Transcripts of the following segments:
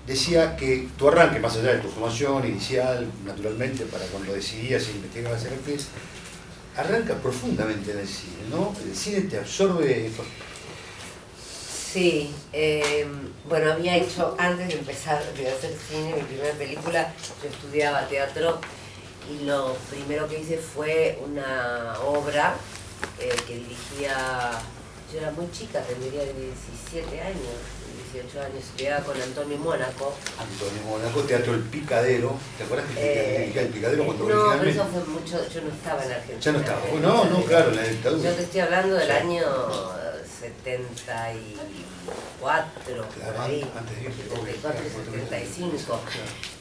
decía que tu arranque, más allá de tu formación inicial, naturalmente, para cuando decidías investigar hacer actriz, arranca profundamente en el cine, ¿no? El cine te absorbe. Sí, bueno, había hecho, antes de empezar de hacer cine, mi primera película, yo estudiaba teatro y lo primero que hice fue una obra que dirigía, yo era muy chica, tendría 17 años, 18 años, estudiaba con Antonio Mónaco. Antonio Mónaco, Teatro El Picadero, ¿te acuerdas que el Picadero cuando no, originalmente? pero eso fue mucho, yo no estaba en Argentina. Ya no estaba, no, claro, en la dictadura. Yo te estoy hablando del año 74, Claro, por ahí, antes de irse, 74 y 75,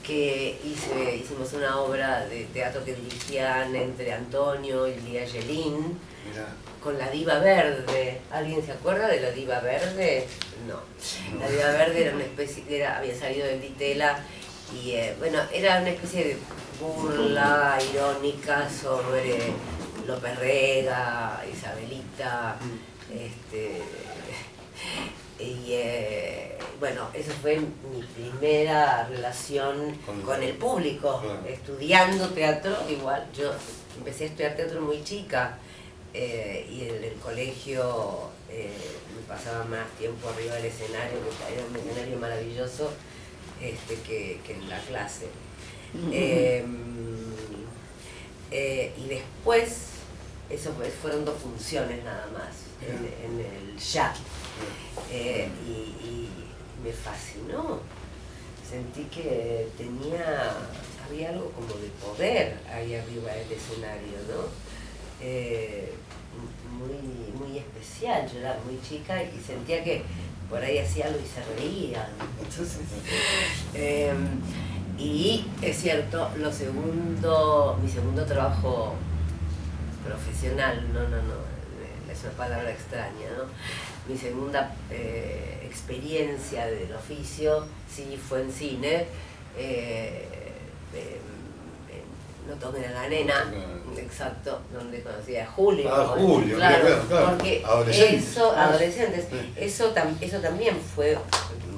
que hicimos una obra de teatro que dirigían entre Antonio y Lía Yelin, con la Diva Verde. ¿Alguien se acuerda de la Diva Verde? No. La Diva Verde era una especie, había salido del Ditela y bueno, era una especie de burla irónica sobre López Rega, Isabelita, y bueno, esa fue mi primera relación con el público, estudiando teatro. Igual yo empecé a estudiar teatro muy chica y en el colegio me pasaba más tiempo arriba del escenario, que era un escenario maravilloso, que en la clase. Y después, eso fueron 2 funciones nada más en el ya. Y me fascinó. Sentí que había algo como de poder ahí arriba del escenario, ¿no? Muy especial. Yo era muy chica y sentía que por ahí hacía algo y se reían. Entonces, y es cierto, mi segundo trabajo profesional, no, es una palabra extraña, ¿no? Mi segunda experiencia del oficio sí fue en cine. No tomen a la nena, exacto, donde conocí a Julio. Julio, claro, porque adolescentes. Eso también fue,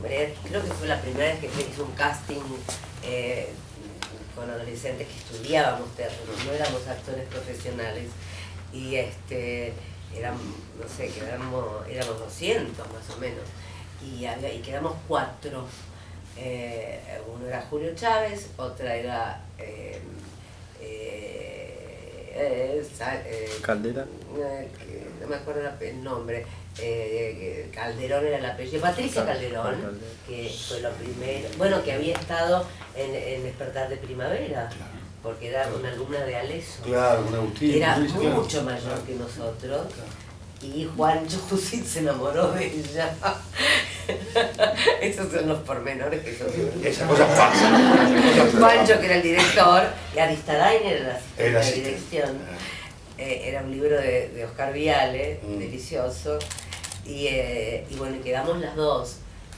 creo que fue la primera vez que se hizo un casting con adolescentes que estudiábamos teatro, no éramos actores profesionales, y éramos 200 más o menos, y quedamos 4. Uno era Julio Chávez, otra era Caldera, no me acuerdo el nombre, Calderón era el apellido, Patricia Calderón, que fue lo primero, bueno, que había estado en Despertar de Primavera, porque era una alumna de Aleso. Claro, un Agustín. Era mucho mayor que nosotros. Y Juancho Jusit se enamoró de ella. Esos son los pormenores que son. Esas cosas pasan. Juancho, que era el director, y Aristarain era la asistente. dirección. Era un libro de Oscar Viale, delicioso. Y bueno, quedamos las dos.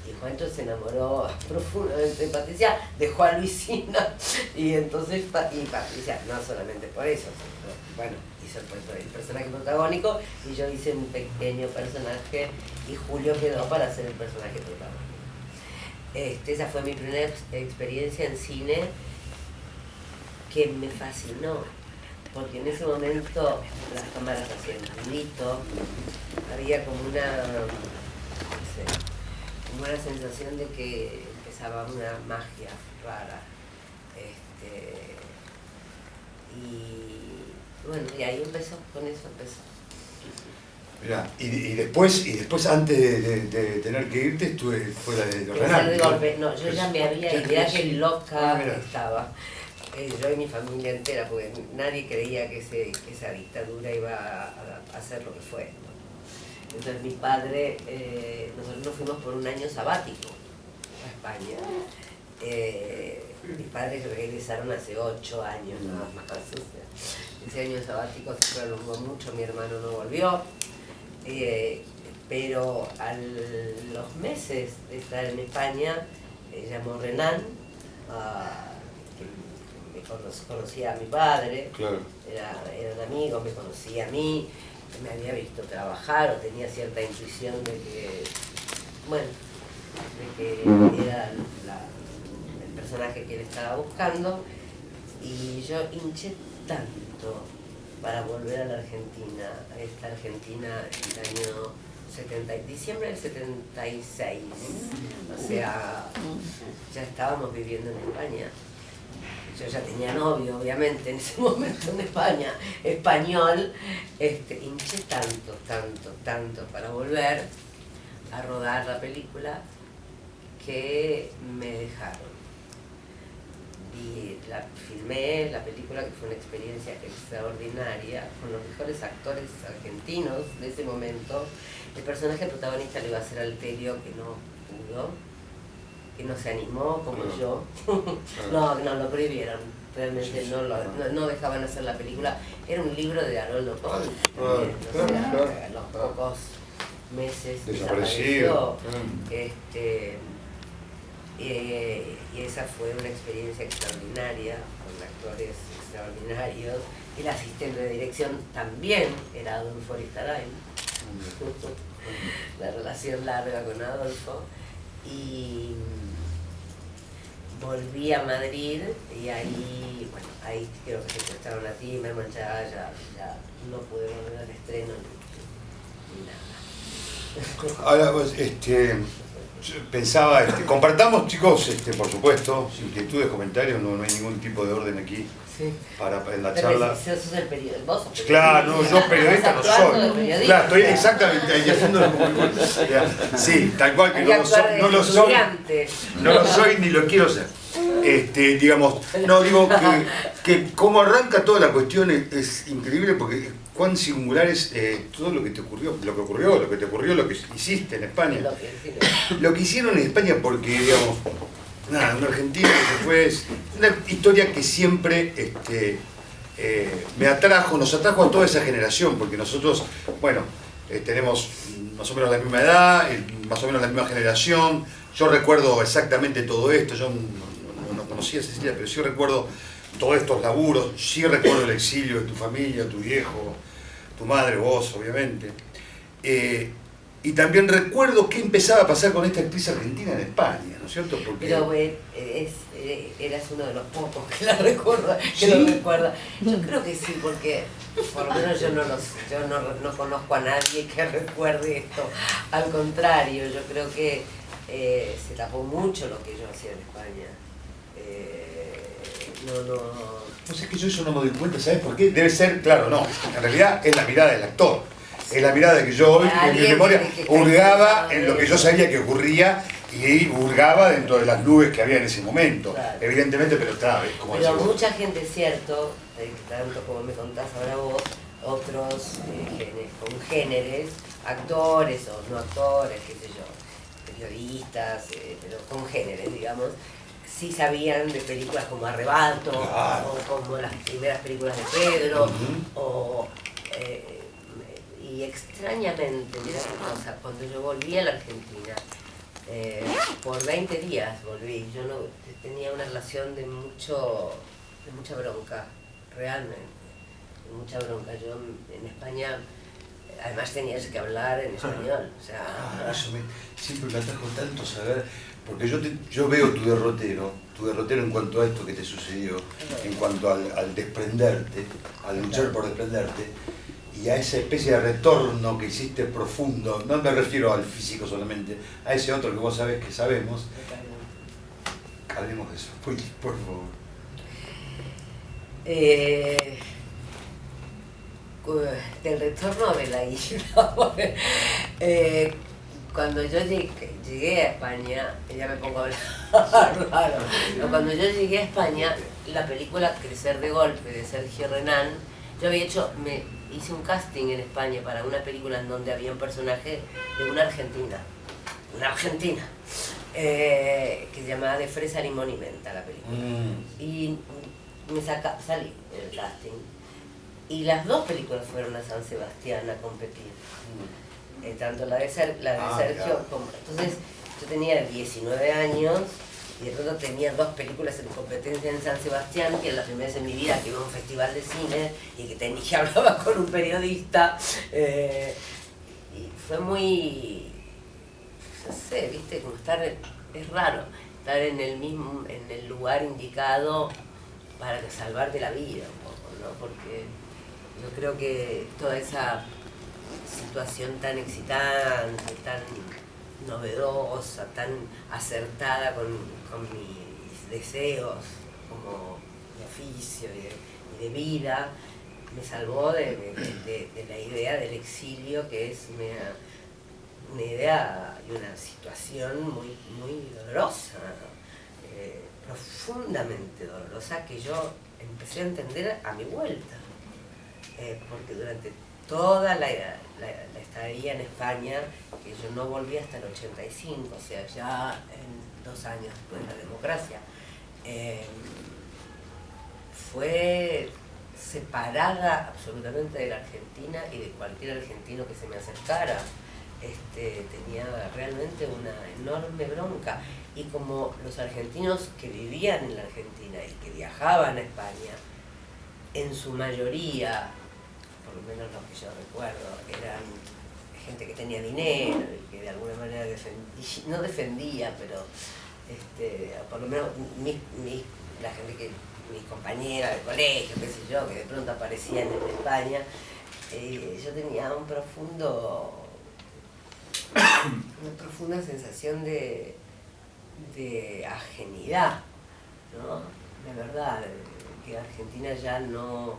Y Juancho se enamoró profundamente de Patricia, dejó a Luisina. Y entonces, y Patricia, no solamente por eso, sino, bueno, hizo el personaje protagónico y yo hice un pequeño personaje y Julio quedó para hacer el personaje protagónico. Esa fue mi primera experiencia en cine, que me fascinó, porque en ese momento las cámaras hacían ruidito, había como una sensación de que empezaba una magia rara. Y bueno, y ahí empezó, con eso empezó. Mirá, y después antes de tener que irte, fue la de Renan. No, yo ya me había ido, mirá qué loca mirá. estaba. Yo y mi familia entera, porque nadie creía que esa dictadura iba a hacer lo que fue. Entonces mi padre, nosotros nos fuimos por un año sabático a España. Mis padres regresaron hace 8 años nada más. O sea, ese año sabático se prolongó mucho, mi hermano no volvió. Pero a los meses de estar en España, llamó Renan, que conocía a mi padre, Claro. eran amigos, me conocía a mí, me había visto trabajar o tenía cierta intuición de que, bueno, que era el personaje que él estaba buscando, y yo hinché tanto para volver a la Argentina, a esta Argentina el año diciembre del 76, o sea, ya estábamos viviendo en España. Yo ya tenía novio, obviamente, en ese momento en España, español, hinché tanto para volver a rodar la película que me dejaron. Filmé la película, que fue una experiencia extraordinaria, con los mejores actores argentinos de ese momento. El personaje protagonista lo iba a hacer Alterio, que no pudo, que no se animó como yo. No, lo prohibieron, realmente no dejaban hacer la película. Era un libro de Haroldo Conte, a los pocos meses desapareció. Y esa fue una experiencia extraordinaria, con actores extraordinarios. El asistente de dirección también era Adolfo Aristarain. La relación larga con Adolfo. Y volví a Madrid y ahí creo que secuestraron a Timerman, ya no pude volver al estreno ni nada. Ahora, pues, pensaba, compartamos, chicos, por supuesto, inquietudes, comentarios, no hay ningún tipo de orden aquí. Sí. En la charla. ¿Sos el periodista? ¿Vos sos periodista? Claro, no, yo periodista no soy. Claro, estoy exactamente ahí haciendo sí, tal cual que no lo soy ni lo quiero ser. Digamos, no, digo que como arranca toda la cuestión es increíble, porque cuán singular es todo lo que te ocurrió, lo que hiciste en España. Lo que hicieron en España, porque, digamos, nada, un argentino que se fue, es una historia que siempre nos atrajo a toda esa generación, porque nosotros, bueno, tenemos más o menos la misma edad, más o menos la misma generación. Yo recuerdo exactamente todo esto, yo no conocía a Cecilia, pero sí recuerdo todos estos laburos, sí recuerdo el exilio de tu familia, tu viejo, tu madre, vos, obviamente. Y también recuerdo qué empezaba a pasar con esta actriz argentina en España, ¿no es cierto? Porque... Pero eras uno de los pocos que lo recuerda. Yo creo que sí, porque por lo menos yo no conozco a nadie que recuerde esto. Al contrario, yo creo que se tapó mucho lo que yo hacía en España. Pues es que yo eso no me doy cuenta, ¿sabes por qué? Debe ser, claro, no, en realidad es la mirada del actor. Es la mirada de que yo hoy, en mi memoria, hurgaba en lo que yo sabía que ocurría y hurgaba dentro de las nubes que había en ese momento. Claro. Evidentemente, pero claro, es como pero mucha gente, es cierto, tanto como me contás ahora vos, otros congéneres, actores o no actores, qué sé yo, periodistas, pero congéneres, digamos, sí sabían de películas como Arrebato, claro, o como las primeras películas de Pedro, y extrañamente, mira qué cosa, cuando yo volví a la Argentina, por 20 días volví, yo no tenía una relación de mucha bronca, realmente, de mucha bronca. Yo en España, además tenías que hablar en español, o sea... Eso siempre me atrajo tanto saber, porque yo veo tu derrotero en cuanto a esto que te sucedió, en cuanto al desprenderte, al luchar por desprenderte, y a esa especie de retorno que hiciste profundo, no me refiero al físico solamente, a ese otro que vos sabés que sabemos. Hablemos de eso, por favor. Del retorno de la isla. Cuando yo llegué a España, ya me pongo a hablar raro, pero cuando yo llegué a España, la película Crecer de golpe de Sergio Renán, yo hice un casting en España para una película en donde había un personaje de una argentina, que se llamaba De fresa, limón y menta la película. Y salí en el casting. Y las dos películas fueron a San Sebastián a competir. Tanto la de Sergio claro, como... Entonces yo tenía 19 años y de pronto tenía dos películas en competencia en San Sebastián, que era la primera vez en mi vida que iba a un festival de cine y que hablaba con un periodista. Y fue muy no sé, viste, como estar, es raro, estar en el lugar indicado para salvarte la vida un poco, ¿no? Porque yo creo que toda esa situación tan excitante, tan novedosa, tan acertada con mis deseos como de oficio y de vida, me salvó de la idea del exilio, que es una idea y una situación muy, muy dolorosa, profundamente dolorosa, que yo empecé a entender a mi vuelta, porque durante toda la estadía en España, que yo no volví hasta el 85, o sea, ya en 2 años después de la democracia, fue separada absolutamente de la Argentina y de cualquier argentino que se me acercara. Tenía realmente una enorme bronca, y como los argentinos que vivían en la Argentina y que viajaban a España, en su mayoría, por lo menos los que yo recuerdo, eran gente que tenía dinero y que de alguna manera no defendía, pero por lo menos la gente que mis compañeras de colegio, qué sé yo, que de pronto aparecían en España, yo tenía una profunda sensación de ajenidad, ¿no? De verdad, que Argentina ya no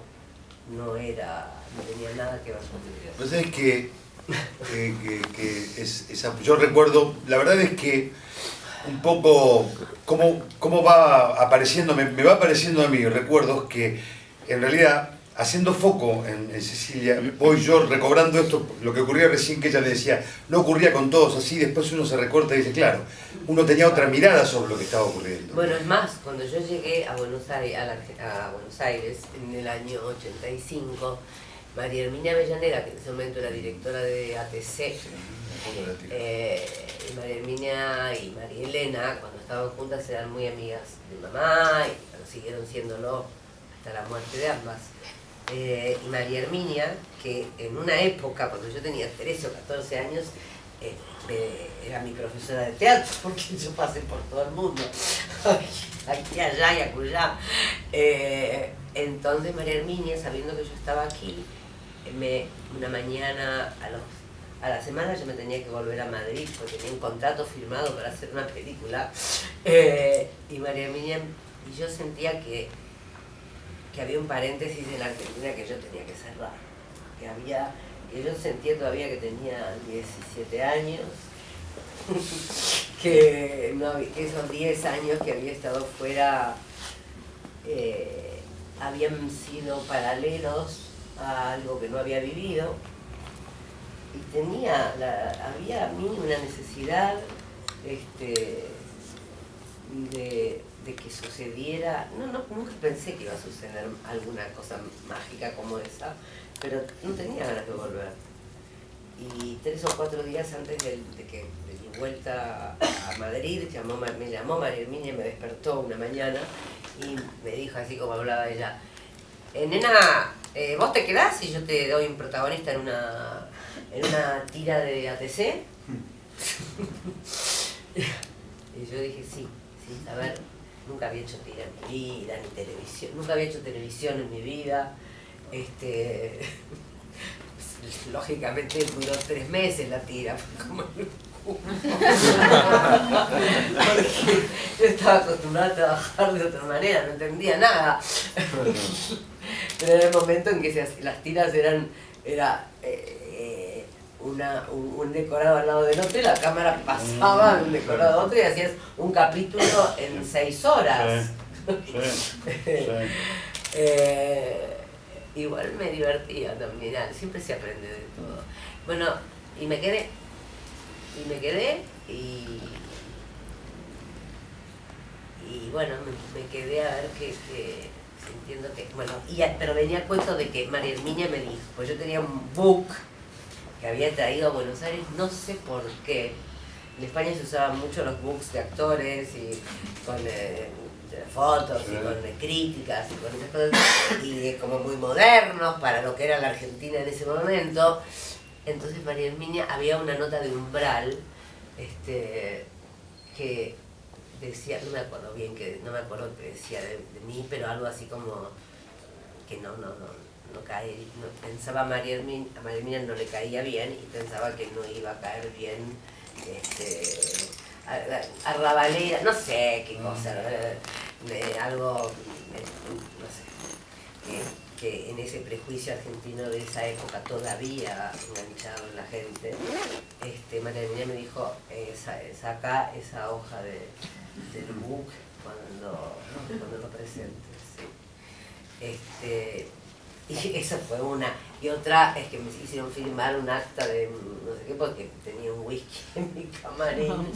tenía nada que ver con mi vida. Pues es que yo recuerdo, la verdad es que un poco cómo va apareciendo, me va apareciendo a mí recuerdos que en realidad, haciendo foco en Cecilia, voy yo recobrando esto, lo que ocurría recién, que ella le decía, no ocurría con todos así, después uno se recorta y dice, claro, uno tenía otra mirada sobre lo que estaba ocurriendo. Bueno, es más, cuando yo llegué a Buenos Aires en el año 85, María Herminia Avellaneda, que en ese momento era directora de ATC, María Herminia y María Elena, cuando estaban juntas, eran muy amigas de mamá y siguieron siéndolo hasta la muerte de ambas. Y María Herminia, que en una época, cuando yo tenía 13 o 14 años, era mi profesora de teatro, porque yo pasé por todo el mundo, aquí, allá y acullá. Entonces María Herminia, sabiendo que yo estaba aquí, una mañana a la semana yo me tenía que volver a Madrid, porque tenía un contrato firmado para hacer una película, y María Herminia, y yo sentía que había un paréntesis en la Argentina que yo tenía que cerrar, que yo sentía todavía que tenía 17 años, que esos 10 años que había estado fuera habían sido paralelos a algo que no había vivido, y había a mí una necesidad de que sucediera, nunca pensé que iba a suceder alguna cosa mágica como esa, pero no tenía ganas de volver. Y 3 o 4 días antes de mi vuelta a Madrid, me llamó María Herminia y me despertó una mañana y me dijo, así como hablaba ella, nena, ¿vos te quedás y yo te doy un protagonista en una tira de ATC? Y yo dije, sí, a ver, nunca había hecho tira en mi vida, ni televisión, nunca había hecho televisión en mi vida. Lógicamente duró 3 meses la tira, fue como porque yo estaba acostumbrada a trabajar de otra manera, no entendía nada. Pero era el momento en que las tiras era un decorado al lado del otro y la cámara pasaba de un decorado a otro y hacías un capítulo en 6 horas. Sí. Igual me divertía también, siempre se aprende de todo. Bueno, y me quedé y bueno, me quedé a ver que sintiendo que, bueno, pero venía el cuento de que María Herminia me dijo, pues yo tenía un book que había traído a Buenos Aires, no sé por qué. En España se usaban mucho los books de actores y con fotos y con críticas y con esas cosas, y como muy modernos para lo que era la Argentina en ese momento. Entonces María Herminia, había una nota de Umbral que decía, no me acuerdo bien, no me acuerdo qué decía de mí, pero algo así como que no cae, pensaba a María Hermina no le caía bien y pensaba que no iba a caer bien Arrabalera, no sé qué cosa, algo, no sé, que en ese prejuicio argentino de esa época todavía enganchado en la gente. María Hermina me dijo, saca esa hoja del book cuando lo presentes. ¿Sí? Y esa fue una. Y otra es que me hicieron firmar un acta de no sé qué porque tenía un whisky en mi camarín.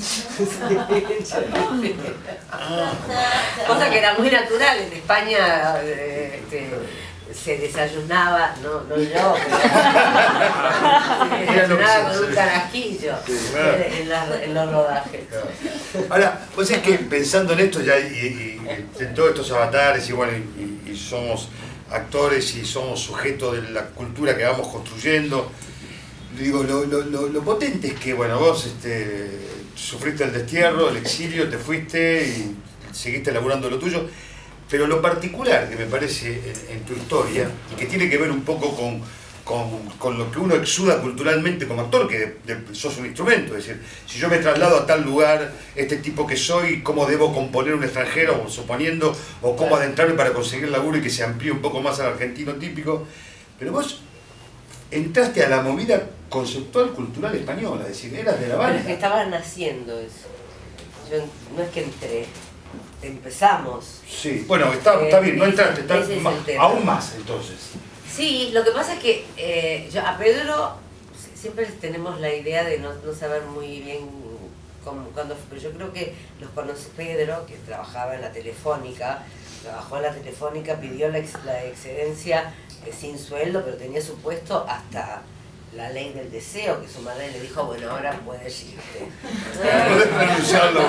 Cosa que era muy natural. En España se desayunaba, no yo, pero se desayunaba con un carajillo en los rodajes. Ahora, vos es que pensando en esto ya y en todos estos avatares y bueno, y somos actores y somos sujetos de la cultura que vamos construyendo. Digo, lo potente es que, bueno, vos sufriste el destierro, el exilio, te fuiste y seguiste laburando lo tuyo, pero lo particular que me parece en tu historia, y que tiene que ver un poco con lo que uno exuda culturalmente como actor, que sos un instrumento, es decir, si yo me traslado a tal lugar, este tipo que soy, cómo debo componer un extranjero, suponiendo, o cómo adentrarme para conseguir laburo y que se amplíe un poco más al argentino típico, pero vos entraste a la movida conceptual cultural española, es decir, eras de la banda. Pero es que estaba naciendo eso, yo no es que entré, empezamos. Sí, bueno, está bien, no entraste, aún más entonces. Sí, lo que pasa es que yo a Pedro siempre tenemos la idea de no saber muy bien cuándo fue, pero yo creo que los conoce Pedro, que trabajaba en la Telefónica, pidió la excedencia sin sueldo, pero tenía su puesto hasta la ley del deseo, que su madre le dijo, bueno, ahora puedes irte. Podés renunciarlo,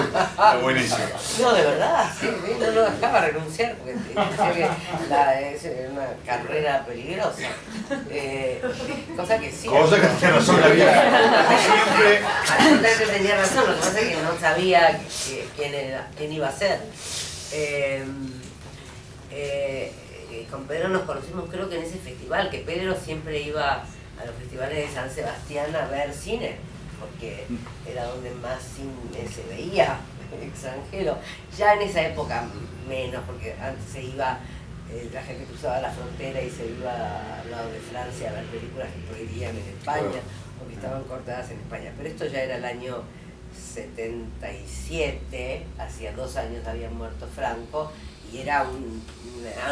buenísimo. No, de verdad, sí, no lo dejaba renunciar, porque decía que es una carrera peligrosa. Cosa que sí. Cosa que tenía razón la vida. Siempre. Absolutamente tenía razón, lo que pasa es que no sabía quién iba a ser. Con Pedro nos conocimos creo que en ese festival, que Pedro siempre iba a los festivales de San Sebastián a ver cine, porque era donde más cine se veía extranjero. Ya en esa época menos, porque antes se iba, la gente cruzaba la frontera y se iba al lado de Francia a ver películas que prohibían en España o que estaban cortadas en España. Pero esto ya era el año 77, hacía 2 años había muerto Franco, y era un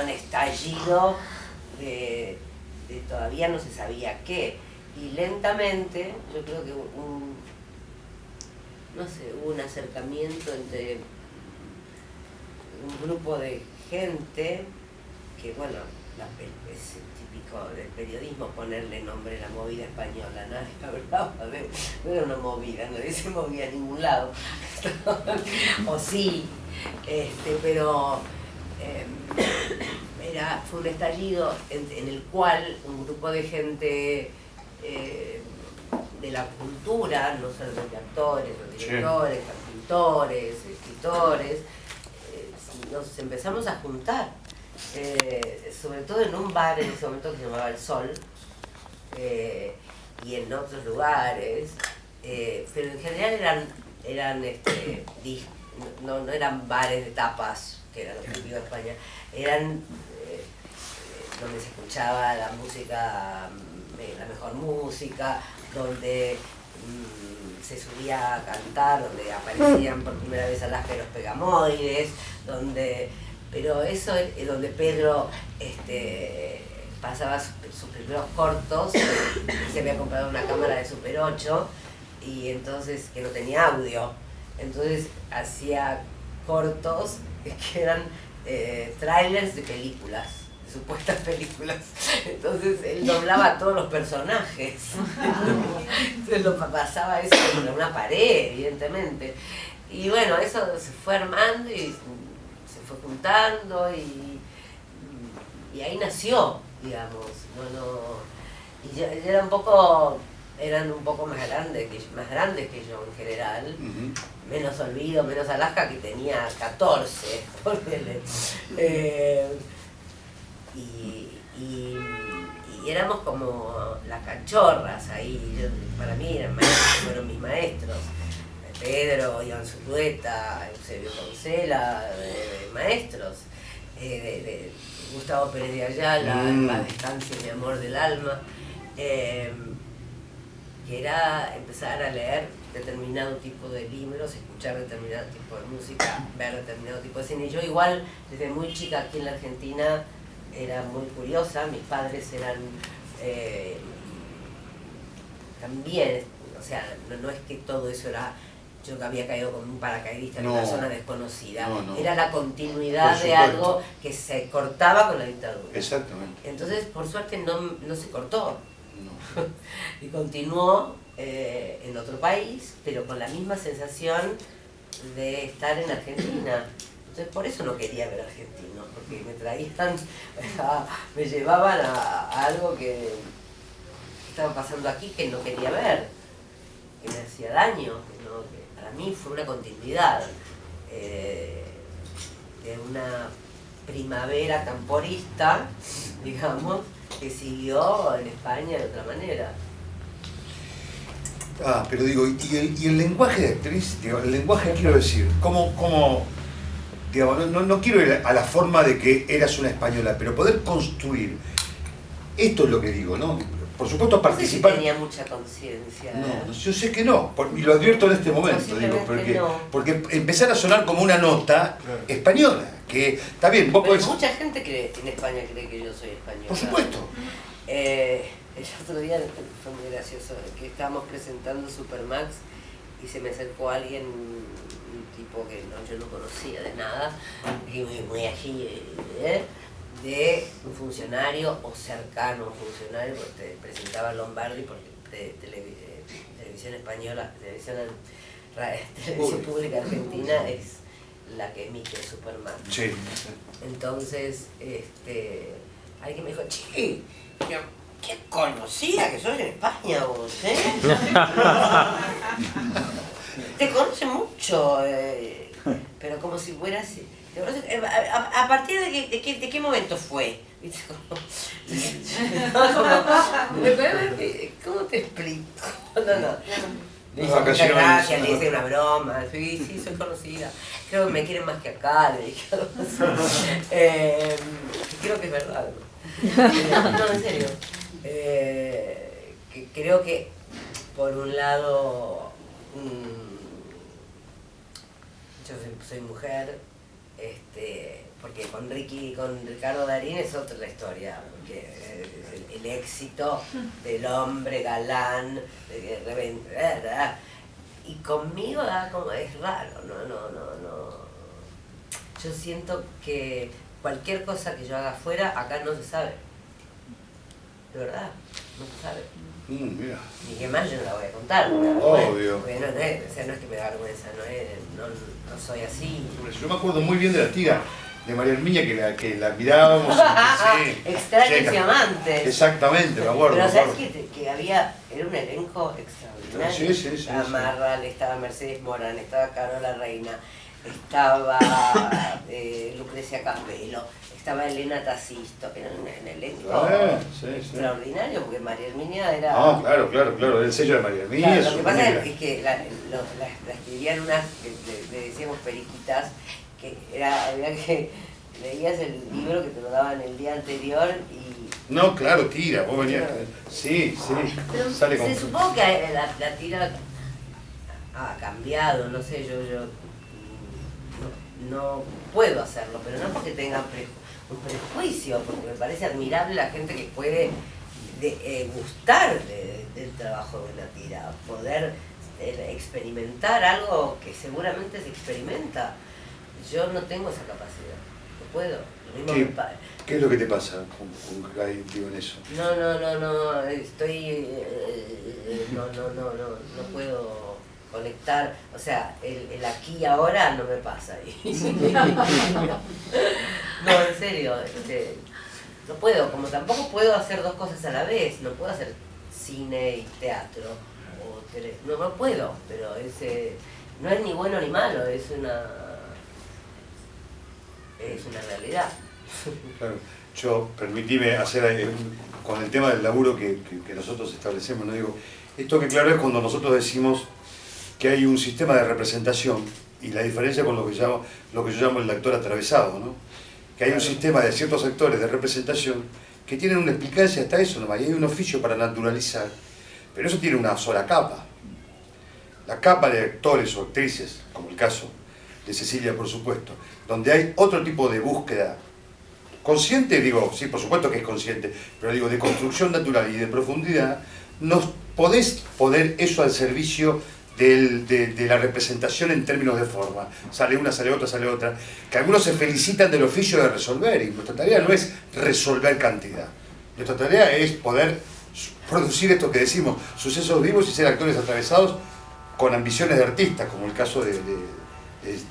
estallido de todavía no se sabía qué, y lentamente yo creo que hubo un acercamiento entre un grupo de gente que, bueno, es típico del periodismo ponerle nombre a la movida española, nadie hablaba no era una movida, nadie se movía a ningún lado, o sí, pero fue un estallido en el cual un grupo de gente de la cultura, no solamente actores, o directores, pintores, escritores, nos empezamos a juntar, sobre todo en un bar en ese momento que se llamaba El Sol, y en otros lugares, pero en general no eran bares de tapas, que era lo típico de España, eran donde se escuchaba la música, la mejor música, donde se subía a cantar, donde aparecían por primera vez Alaska y los Pegamoides, pero eso es donde Pedro pasaba sus primeros cortos, se había comprado una cámara de Super 8, y entonces, que no tenía audio, entonces hacía cortos que eran trailers de películas, de supuestas películas. Entonces él doblaba a todos los personajes. Entonces lo pasaba eso en una pared, evidentemente. Y bueno, eso se fue armando y se fue juntando y ahí nació, digamos. Y ya era un poco eran un poco más grandes que yo en general, menos Olvido, menos Alaska, que tenía 14, ponele. Y éramos como las cachorras ahí, para mí eran maestros, fueron mis maestros. Pedro, Iván Zulueta, Eusebio Concela, maestros. De Gustavo Pérez de Ayala, La Distancia y Mi Amor del Alma. Que era empezar a leer determinado tipo de libros, escuchar determinado tipo de música, ver determinado tipo de cine. Y yo igual, desde muy chica aquí en la Argentina, era muy curiosa. Mis padres eran también, o sea, no es que todo eso era, yo que había caído como un paracaidista en una zona desconocida, era la continuidad de algo que se cortaba con la dictadura. Exactamente. Entonces, por suerte, no se cortó. Y continuó en otro país, pero con la misma sensación de estar en Argentina. Entonces por eso no quería ver argentinos, porque me traían, me llevaban a algo que estaba pasando aquí que no quería ver, que me hacía daño, que para mí fue una continuidad de una primavera camporista, digamos, que siguió en España de otra manera. Pero digo, y el lenguaje de actriz, digo, el lenguaje quiero decir, ¿cómo digamos, no quiero ir a la forma de que eras una española, pero poder construir, esto es lo que digo, ¿no? Por supuesto participar... No sé si tenía mucha conciencia. No, yo sé que no, y lo advierto en este momento, digo, porque empezar a sonar como una nota española, que está bien, vos podés... Mucha gente en España cree que yo soy española. Por supuesto. El otro día fue muy gracioso, que estábamos presentando Supermax y se me acercó alguien, un tipo que yo no conocía de nada, y muy así, de un funcionario o cercano a un funcionario, porque te presentaba Lombardi, porque televisión española, televisión pública argentina es la que emite Supermax. Sí. Entonces, alguien me dijo, che, ¿qué conocía que soy de España vos, Te conoce mucho, pero como si fuera así. ¿A partir de qué momento fue? ¿Cómo te explico? Le dice muchas gracias, le dice una broma, sí, soy conocida. Creo que me quieren más que acá, le dije algo así. Creo que es verdad. No, en serio. Creo que, por un lado, yo soy mujer, porque con Ricardo Darín es otra la historia, porque el éxito del hombre galán, y conmigo como es raro, no. Yo siento que cualquier cosa que yo haga afuera, acá no se sabe. De verdad, no se sabe. Mira. Y que más yo no la voy a contar. Obvio. Porque no es que me da vergüenza, no soy así. Yo me acuerdo muy bien de la tía de María Herminia que la mirábamos. Sí, extraños y amantes. Exactamente, me acuerdo. Pero sabes que era un elenco extraordinario. Sí. Estaba Marral, estaba Mercedes Morán, estaba Carola Reina, estaba Lucrecia Campelo, estaba Elena Tacisto, que era un elenco extraordinario, porque María Herminia era... Claro, era el sello de María Herminia. Claro, lo que pasa es que la escribían unas, le decíamos periquitas, que había que leías el libro que te lo daban el día anterior y... No, claro, tira, vos venías... Sí. Pero sale se supongo que la tira ha cambiado, no sé, yo no puedo hacerlo, pero no porque tenga un prejuicio, porque me parece admirable la gente que puede gustar del trabajo de la tira, poder experimentar algo que seguramente se experimenta. Yo no tengo esa capacidad, no puedo. ¿Qué es lo que te pasa con en eso? No, estoy... no puedo conectar, o sea, el aquí y ahora no me pasa. No, en serio, no puedo, como tampoco puedo hacer dos cosas a la vez, no puedo hacer cine y teatro. No puedo, pero no es ni bueno ni malo, es una realidad. Claro. Yo, permitime hacer con el tema del laburo que nosotros establecemos, ¿no? Digo, esto que claro es cuando nosotros decimos que hay un sistema de representación y la diferencia con lo que yo llamo el actor atravesado, ¿no? Que hay un sistema de ciertos actores de representación que tienen una explicancia hasta eso nomás, y hay un oficio para naturalizar, pero eso tiene una sola capa. La capa de actores o actrices, como el caso de Cecilia, por supuesto, donde hay otro tipo de búsqueda consciente, digo, sí, por supuesto que es consciente, pero digo, de construcción natural y de profundidad, no podés poner eso al servicio de la representación en términos de forma. Sale una, sale otra, que algunos se felicitan del oficio de resolver, y nuestra tarea no es resolver cantidad. Nuestra tarea es poder producir esto que decimos, sucesos vivos y ser actores atravesados con ambiciones de artistas, como el caso de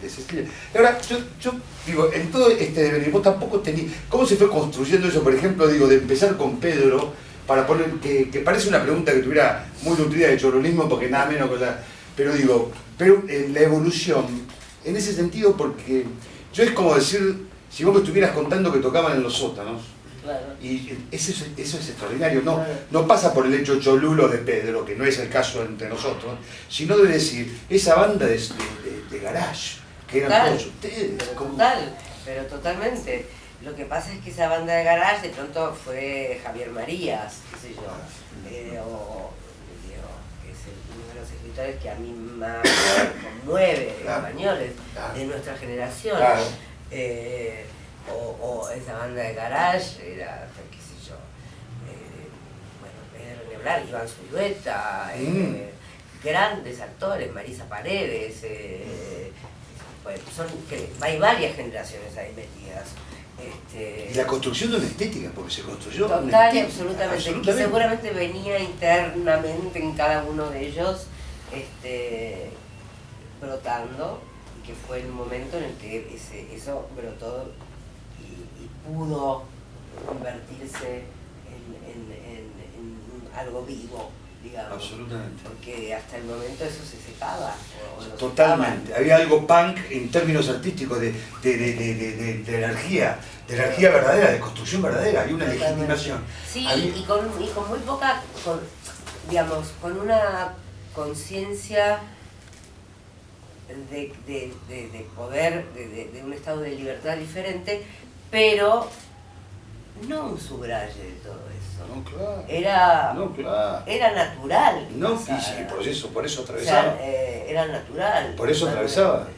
Cecilia. Ahora, yo digo, en todo este devenir, vos tampoco tenías... ¿Cómo se fue construyendo eso, por ejemplo, digo, de empezar con Pedro, para poner, que parece una pregunta que tuviera muy nutrida de chorolismo, porque nada menos con la... Pero digo, la evolución, en ese sentido, porque yo es como decir, si vos me estuvieras contando que tocaban en los sótanos, claro. Y eso es extraordinario, no pasa por el hecho cholulo de Pedro, que no es el caso entre nosotros, sino de decir, esa banda de garage, que eran todos ustedes. Pero totalmente. Lo que pasa es que esa banda de garage de pronto fue Javier Marías, qué sé yo, que es uno de los escritores que a mí más conmueve, españoles, de nuestra generación. Claro. O esa banda de garage era, qué sé yo, Pedro Neblar, Iván Zulueta, grandes actores, Marisa Paredes, hay varias generaciones ahí metidas. Y la construcción de una estética, porque se construyó total y absolutamente, que seguramente venía internamente en cada uno de ellos brotando, y que fue el momento en el que eso brotó y pudo convertirse en algo vivo, digamos. Absolutamente. Porque hasta el momento eso se secaba. Totalmente. Había algo punk en términos artísticos de energía verdadera, de construcción verdadera, había una legitimación. Sí, y con muy poca, digamos, con una conciencia de poder, de un estado de libertad diferente, pero no un subraye de todo eso. No, claro. Era natural. No, sí, por eso atravesaba. O sea, era natural. Por eso atravesaba.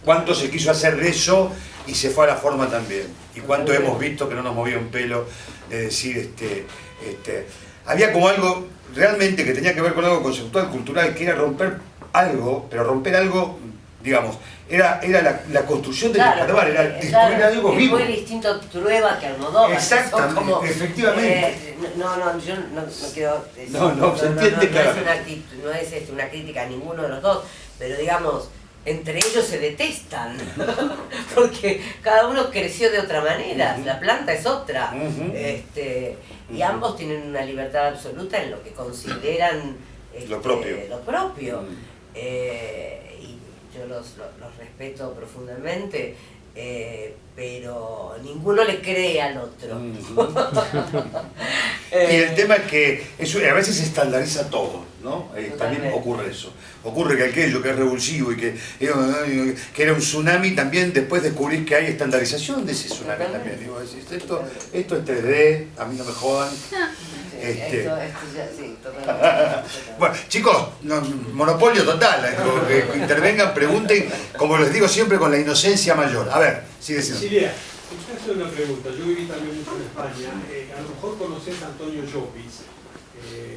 ¿Cuánto se quiso hacer de eso y se fue a la forma también? Y cuánto hemos visto que no nos movía un pelo de decir, había como algo realmente que tenía que ver con algo conceptual, cultural, que era romper algo, pero romper algo, digamos, era la construcción del escarbar, era destruir algo vivo. Es muy distinto Trueba que Almodóvar. Exactamente, como, efectivamente. Yo no quiero decir, se entiende claro. No es una crítica a ninguno de los dos, pero digamos, entre ellos se detestan, porque cada uno creció de otra manera, la planta es otra, y ambos tienen una libertad absoluta en lo que consideran lo propio. Y yo los respeto profundamente, pero ninguno le cree al otro. Y el tema es que eso, a veces se estandariza todo, ¿no? También ocurre eso. Ocurre que aquello que es revulsivo y que era un tsunami, también después descubrís que hay estandarización de ese tsunami también. Digo, esto es 3D, a mí no me jodan. Sí, totalmente. Bueno, chicos, monopolio total, que intervengan, pregunten, como les digo siempre, con la inocencia mayor. A ver, sigue siendo. Cecilia, yo hacer una pregunta. Yo viví también mucho en España. A lo mejor conoces a Antonio Llopis,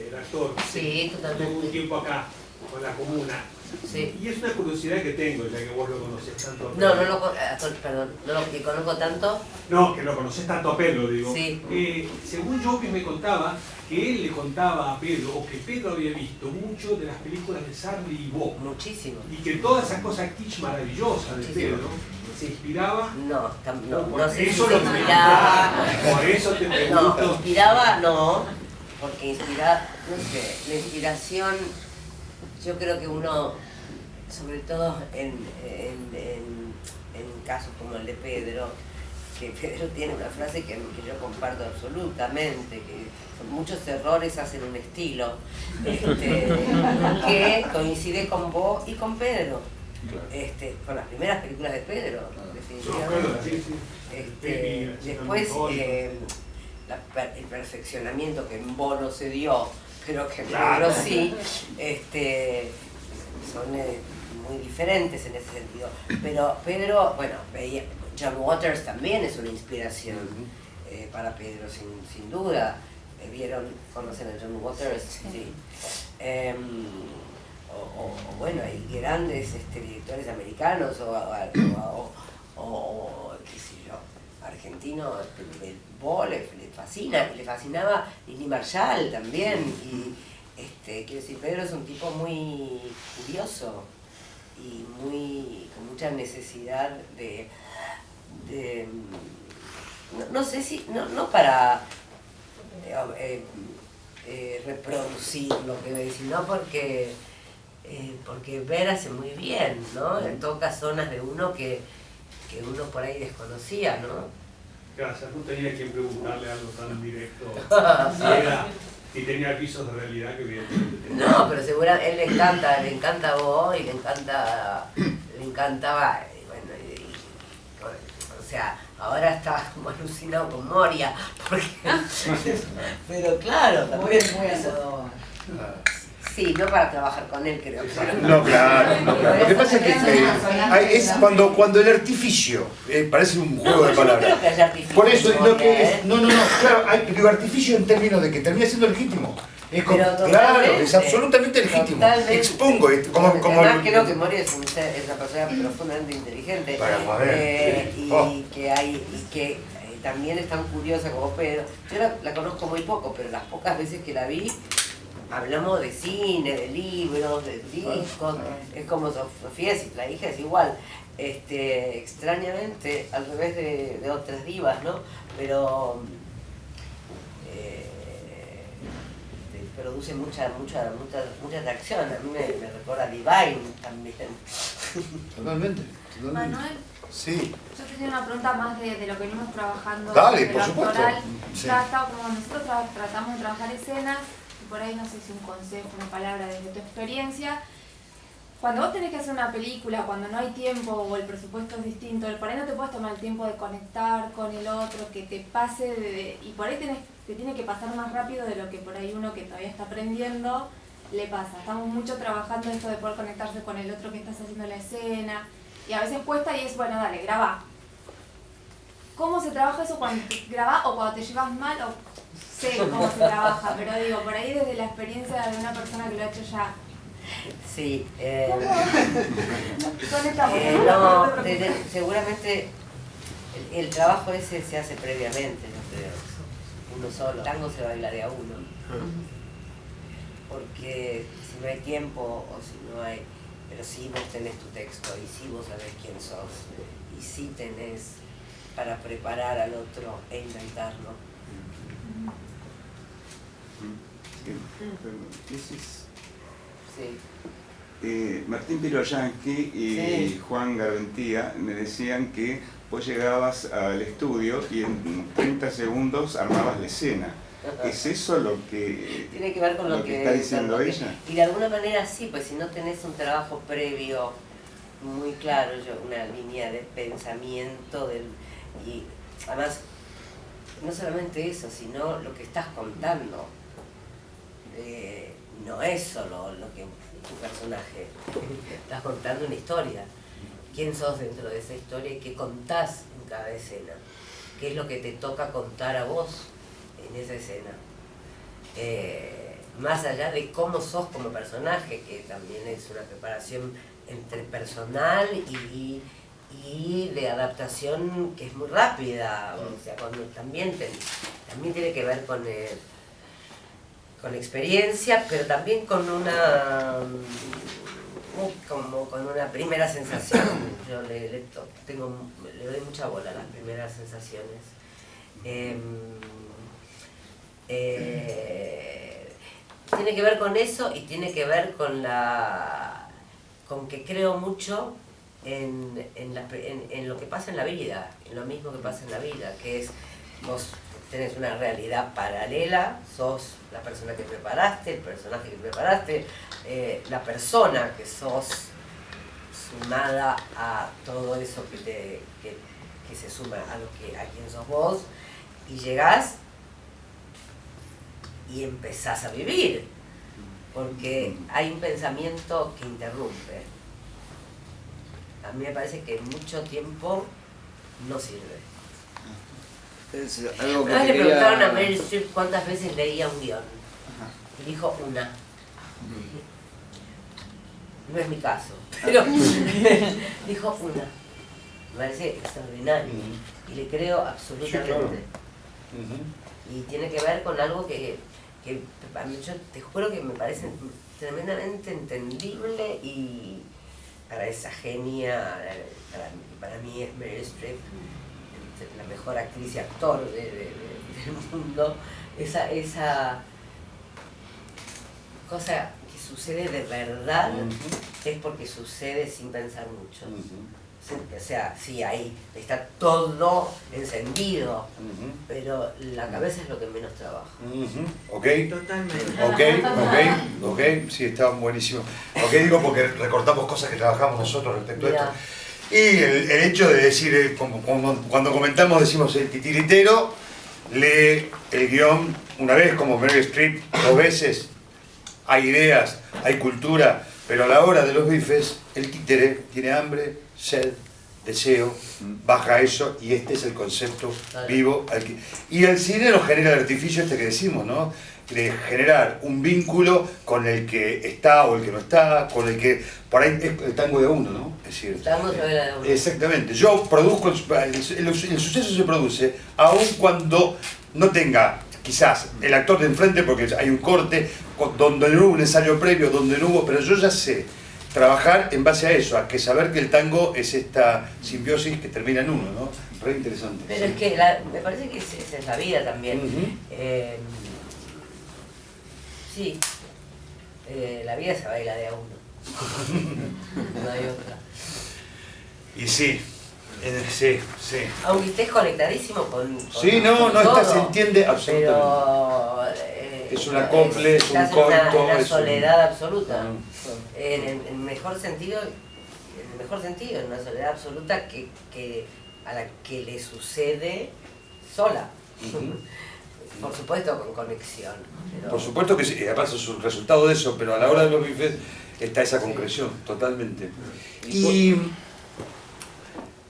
el actor. Sí, totalmente. Estuvo un tiempo acá, con La Comuna. Sí. Y es una curiosidad que tengo, ya que vos lo conocés tanto a No, pelo. no lo que conozco tanto. No, que lo conocés tanto a pelo, digo. Sí. Según Llopis me contaba, que él le contaba a Pedro, o que Pedro había visto mucho de las películas de Sarli y Bob. Muchísimo. Y que todas esas cosas kitsch maravillosas de Pedro se inspiraba. No sé si eso se lo inspiraba. Por eso te pregunto. No, inspiraba no, porque no sé, la inspiración, yo creo que uno, sobre todo en casos como el de Pedro, que Pedro tiene una frase que yo comparto absolutamente, que muchos errores hacen un estilo, que coincide con vos y con Pedro, con las primeras películas de Pedro, definitivamente. Después, el perfeccionamiento que en vos no se dio, pero que en Pedro sí, son muy diferentes en ese sentido. Pero Pedro, bueno, John Waters también es una inspiración para Pedro, sin duda. ¿Conocen a John Waters? Sí. Bueno, hay grandes directores americanos o qué sé yo, argentinos, le fascinaba Lili Marshall también. Y quiero decir, Pedro es un tipo muy curioso y con mucha necesidad de no sé si, no para reproducir lo que ve, sino porque ver hace muy bien, ¿no? Toca zonas de uno que uno por ahí desconocía, ¿no? Gracias, no tenía que preguntarle algo tan directo. Si tenía pisos de realidad que evidentemente tenía. No, pero seguramente él le encanta a vos y le encantaba, bueno, o sea, ahora está como alucinado con Moria, pero claro, también muy eso. Sí, no para trabajar con él, creo. No, claro. No. Lo que pasa es que es cuando el artificio, parece un juego de palabras. No creo que haya artificio. Por eso lo que es, no, claro, digo artificio en términos de que termina siendo legítimo. Claro, es absolutamente legítimo. Totalmente. Expongo como además creo que Moria es una persona profundamente inteligente y que también es tan curiosa como Pedro. Yo la conozco muy poco, pero las pocas veces que la vi hablamos de cine, de libros, de discos. Es como Sofía, la hija es igual, extrañamente al revés de otras divas, ¿no? Pero produce mucha atracción. A mí me recuerda a Divine también. Totalmente. Manuel, sí. Yo tenía una pregunta más de lo que venimos trabajando. Dale, de por lo supuesto. actoral. Sí. Como nosotros tratamos de trabajar escenas, y por ahí no sé si un consejo, una palabra desde tu experiencia. Cuando vos tenés que hacer una película, cuando no hay tiempo o el presupuesto es distinto, por ahí no te puedes tomar el tiempo de conectar con el otro, que te pase, y por ahí te tiene que pasar más rápido de lo que por ahí uno que todavía está aprendiendo le pasa. Estamos mucho trabajando esto de poder conectarse con el otro que estás haciendo la escena, y a veces cuesta y es, bueno, dale, grabá. ¿Cómo se trabaja eso cuando te grabás o cuando te llevas mal? O sé cómo se trabaja, pero digo, por ahí desde la experiencia de una persona que lo ha hecho ya. Sí. Seguramente el trabajo ese se hace previamente, yo creo. Uno solo. Tango se baila de a uno. Porque si no hay tiempo o si no hay... Pero si vos tenés tu texto y si vos sabés quién sos y si tenés para preparar al otro e inventarlo. Sí. Martín Piroyanqui y Juan Garmentía me decían que vos llegabas al estudio y en 30 segundos armabas la escena. ¿Es eso lo que tiene que ver con lo que está diciendo ella? Y de alguna manera sí, pues si no tenés un trabajo previo muy claro, una línea de pensamiento y además no solamente eso, sino lo que estás contando. No es solo lo que tu personaje, estás contando una historia. ¿Quién sos dentro de esa historia y qué contás en cada escena? ¿Qué es lo que te toca contar a vos en esa escena? Más allá de cómo sos como personaje, que también es una preparación entre personal y de adaptación que es muy rápida, o sea, también tiene que ver con experiencia, pero también con una primera sensación. Yo le doy mucha bola a las primeras sensaciones. tiene que ver con eso y tiene que ver con que creo mucho en lo que pasa en la vida, en lo mismo que pasa en la vida, que es vos tenés una realidad paralela, sos la persona que preparaste, el personaje que preparaste, la persona que sos sumada a todo eso que se suma a quien sos vos, y llegás y empezás a vivir, porque hay un pensamiento que interrumpe. A mí me parece que mucho tiempo no sirve. Es algo que Una vez le preguntaron a Meryl Streep cuántas veces leía un guión. Y dijo una. No es mi caso, pero dijo una. Me parece extraordinario. Y le creo absolutamente. Sí, claro. Y tiene que ver con algo que a mí, yo te juro que me parece tremendamente entendible, y para esa genia, para mí es Meryl Streep, la mejor actriz y actor del mundo, esa cosa que sucede de verdad es porque sucede sin pensar mucho. O sea, sí, ahí está todo encendido, pero la cabeza es lo que menos trabaja. ¿Ok? Totalmente. Ok, sí, está buenísimo. Ok, digo porque recortamos cosas que trabajamos nosotros respecto a esto. Y el hecho de decir, cuando comentamos, decimos el titiritero lee el guión una vez, como Meryl Streep 2 veces, hay ideas, hay cultura, pero a la hora de los bifes, el títere tiene hambre, sed, deseo, baja eso, y este es el concepto vivo. Y el cine nos genera el artificio este que decimos, ¿no? De generar un vínculo con el que está o el que no está, con el que, por ahí es el tango de uno, ¿no? Es decir, El tango se ve la de uno. Exactamente. Yo produzco, el suceso se produce aun cuando no tenga quizás el actor de enfrente, porque hay un corte, donde no hubo un ensayo previo, donde no hubo, pero yo ya sé trabajar en base a eso, a que saber que el tango es esta simbiosis que termina en uno, ¿no? Re interesante. Pero sí. es que me parece que esa es la vida también. Sí, la vida se baila de a uno. No hay otra. Y sí, sí. Aunque estés conectadísimo con Sí, no, todo, se entiende absolutamente. Pero Es un acople, es un estás coito, en una es soledad absoluta. un- En el mejor sentido, en una soledad absoluta que a la que le sucede sola. Por supuesto con conexión. Pero... Por supuesto que sí, además es un resultado de eso, pero a la hora de los bifes está esa concreción, totalmente. Y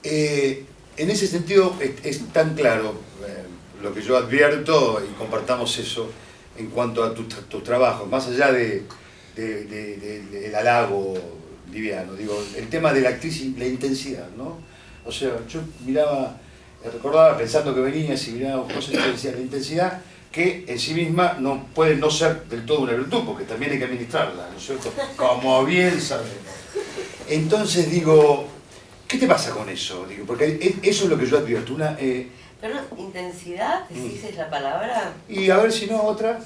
en ese sentido es tan claro lo que yo advierto, y compartamos eso en cuanto a tus trabajos, más allá del halago liviano, digo, el tema de la actriz y la intensidad, ¿no? O sea, yo recordaba pensando que venías y miraba cosas que decía la intensidad, que en sí misma no puede no ser del todo una virtud, porque también hay que administrarla, ¿no es cierto? Como bien sabemos. Entonces digo, ¿qué te pasa con eso? Digo, porque eso es lo que yo advierto, Pero intensidad, ¿decís es la palabra? y a ver si no, otra.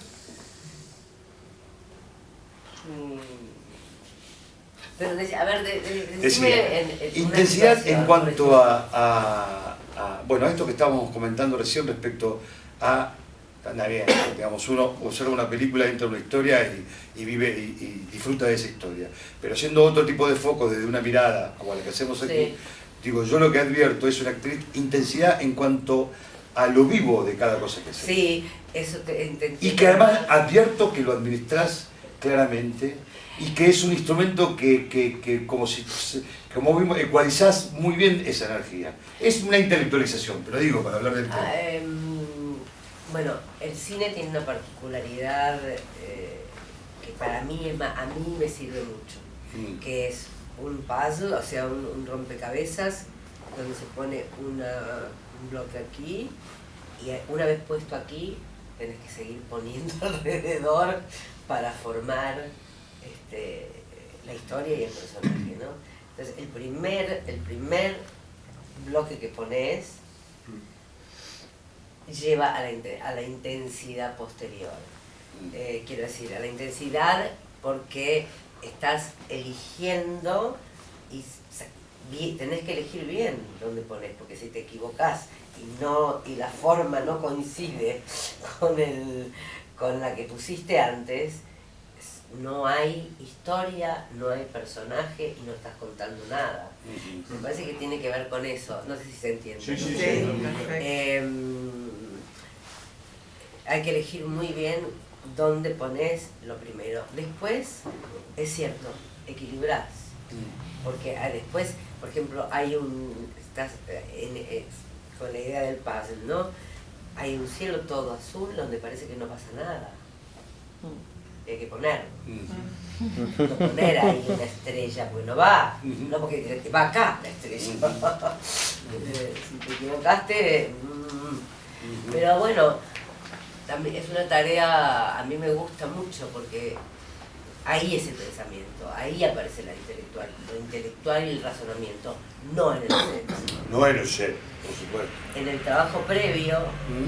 Pero a ver, decime Decía, en intensidad una situación, en cuanto por bueno, a esto que estábamos comentando recién respecto a, anda bien, digamos, uno observa una película dentro de una historia y vive y disfruta de esa historia, pero siendo otro tipo de foco desde una mirada como la que hacemos aquí, Sí. digo, yo lo que advierto es una intensidad en cuanto a lo vivo de cada cosa que haces. Sí, eso te entendí. Y que además advierto que lo administrás claramente y que es un instrumento que como vimos, ecualizás muy bien esa energía. Es una intelectualización, pero digo, para hablar del tema. Bueno, el cine tiene una particularidad que para mí, a mí me sirve mucho, que es un puzzle, o sea, un rompecabezas, donde se pone un bloque aquí, y una vez puesto aquí, tenés que seguir poniendo alrededor para formar la historia y el personaje, ¿no? Entonces, el primer bloque que pones lleva a la intensidad posterior. quiero decir, a la intensidad porque estás eligiendo y tenés que elegir bien dónde pones, porque si te equivocás y la forma no coincide con la que pusiste antes, no hay historia, no hay personaje y no estás contando nada. Me parece que tiene que ver con eso, no sé si se entiende. Sí, sí, hay que elegir muy bien dónde pones lo primero. Después, es cierto, equilibrás. Porque después, por ejemplo, estás con la idea del puzzle, ¿no? Hay un cielo todo azul donde parece que no pasa nada. Hay que ponerlo. No poner ahí una estrella, porque no va. No, porque va acá la estrella. Si te equivocaste... Pero bueno, también es una tarea, a mí me gusta mucho porque ahí es el pensamiento, ahí aparece lo intelectual y el razonamiento, no en el set. No en el set, por supuesto. En el trabajo previo,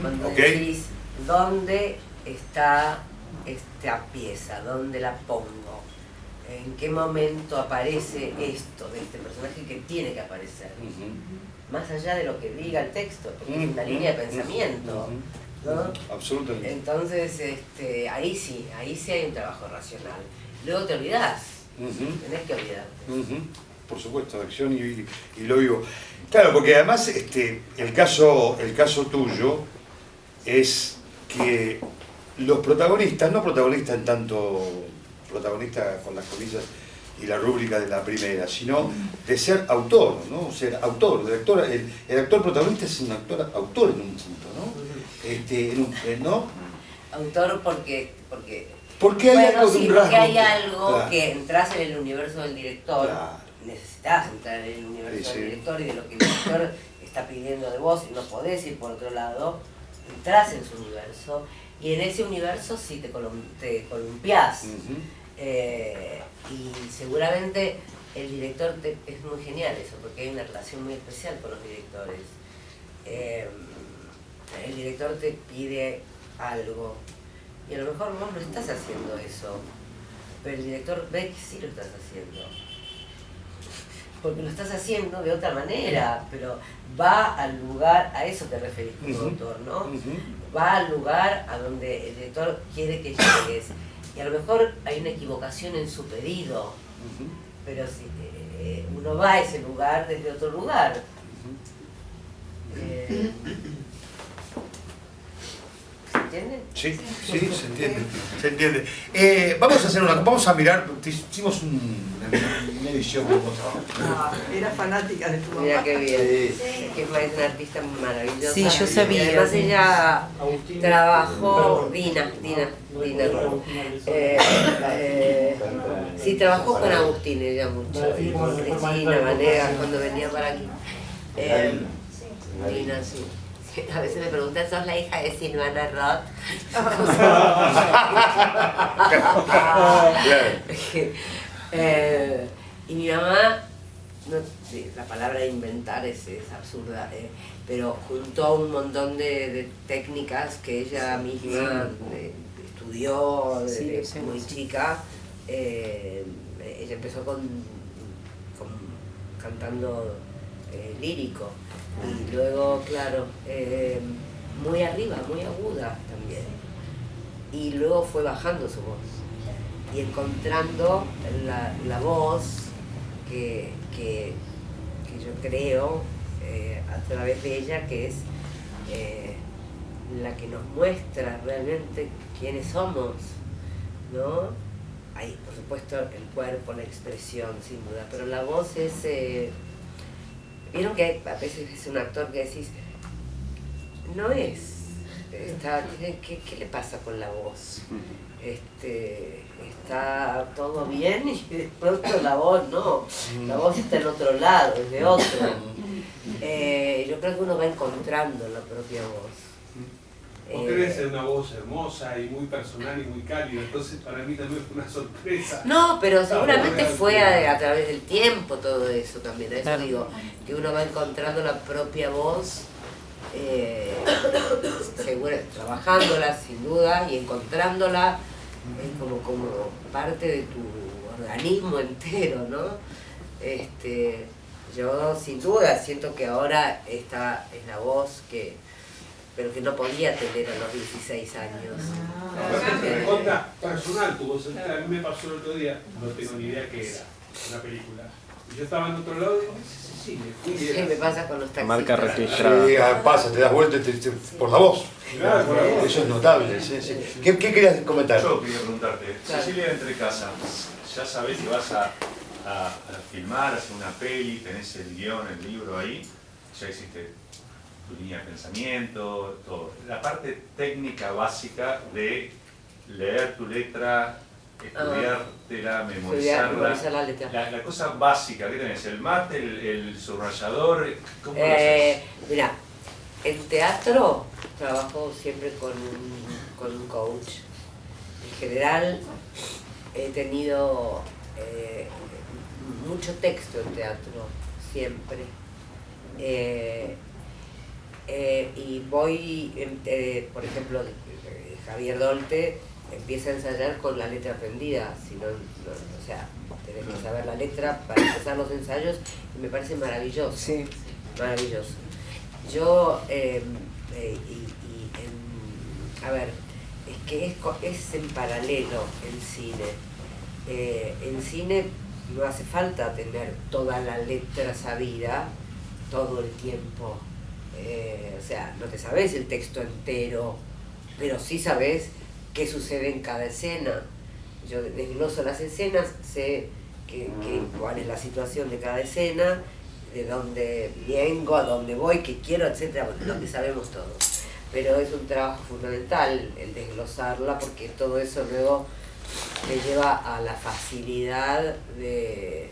cuando decís dónde está esta pieza, dónde la pongo, en qué momento aparece esto de este personaje que tiene que aparecer, más allá de lo que diga el texto, porque es una línea de pensamiento. ¿No? Absolutamente. Entonces, ahí sí hay un trabajo racional. Luego te olvidás, tenés que olvidarte. Por supuesto, de acción y lo vivo. Claro, porque además el caso tuyo es que los protagonistas, no protagonistas en tanto protagonista con las comillas y la rúbrica de la primera, sino de ser autor, ¿no? Ser autor, el actor protagonista es un autor en un punto, ¿no? ¿No? Autor porque hay algo de un rasgo. Porque hay algo que entras en el universo del director, necesitas entrar en el universo del director y de lo que el director está pidiendo de vos y no podés ir por otro lado, entras en su universo y en ese universo sí te columpiás. Y seguramente el director es muy genial eso, porque hay una relación muy especial con los directores. El director te pide algo y a lo mejor vos no estás haciendo eso, pero el director ve que sí lo estás haciendo, porque lo estás haciendo de otra manera, pero va al lugar, a eso te referís como autor, ¿no? Va al lugar a donde el director quiere que llegues, y a lo mejor hay una equivocación en su pedido, pero si uno va a ese lugar desde otro lugar. ¿Se entiende? Sí, se entiende. Vamos a mirar, hicimos una edición. Era fanática de tu mamá. Mira qué bien. Que es una artista maravillosa. Sí, yo sabía. Y además ella trabajó, Dina. Sí, trabajó con Agustín ella mucho. Y con Cristina Vanegas cuando venía para aquí. Dina, sí. A veces me preguntan, ¿sos la hija de Silvana Roth? Y mi mamá, la palabra inventar es absurda, pero juntó un montón de técnicas que ella misma estudió desde muy chica. Ella empezó cantando lírico. Y luego, claro, muy arriba, muy aguda también. Y luego fue bajando su voz y encontrando la voz que yo creo a través de ella, que es la que nos muestra realmente quiénes somos, ¿no? Hay, por supuesto, el cuerpo, la expresión, sin duda, pero la voz es... Vieron que a veces es un actor que decís, no es, ¿qué le pasa con la voz? Está todo bien y de pronto la voz no, la voz está en otro lado, es de otro. Yo creo que uno va encontrando la propia voz. Vos querés ser una voz hermosa y muy personal y muy cálida, entonces para mí también fue una sorpresa. No, pero seguramente fue a través del tiempo todo eso también, a eso digo, que uno va encontrando la propia voz seguro, trabajándola sin duda y encontrándola como parte de tu organismo entero, ¿no? Yo sin duda siento que ahora esta es la voz pero que no podía tener a los 16 años. Pregunta personal, tu voz, a mí me pasó el otro día, no tengo ni idea qué era, una película. Y yo estaba en otro lado y digo, sí, ¿Qué me pasa con los taxistas? Marca registrada. Sí, pasa, te das vuelta por la voz. Claro, por la voz. Eso es notable, sí. ¿Qué querías comentar? Yo quería preguntarte, Claro. Cecilia Entre Casa, ya sabés que vas a filmar, hacer una peli, tenés el guión, el libro ahí, ya hiciste tu línea de pensamiento, todo. La parte técnica básica de leer tu letra, estudiártela, memorizarla. Memorizar la letra. La cosa básica, ¿qué tenés? ¿El mate, el subrayador? ¿Cómo lo haces? Mira, en teatro trabajo siempre con un coach. En general he tenido mucho texto en teatro, siempre. Y voy, por ejemplo, Javier Dolte empieza a ensayar con la letra aprendida, o sea, tenés que saber la letra para empezar los ensayos y me parece maravilloso. Sí. Maravilloso. Yo, a ver, es que es en paralelo el cine. En cine no hace falta tener toda la letra sabida todo el tiempo. O sea, no te sabes el texto entero, pero sí sabes qué sucede en cada escena. Yo desgloso las escenas, sé cuál es la situación de cada escena, de dónde vengo, a dónde voy, qué quiero, etc. Lo que sabemos todos. Pero es un trabajo fundamental el desglosarla, porque todo eso luego te lleva a la facilidad de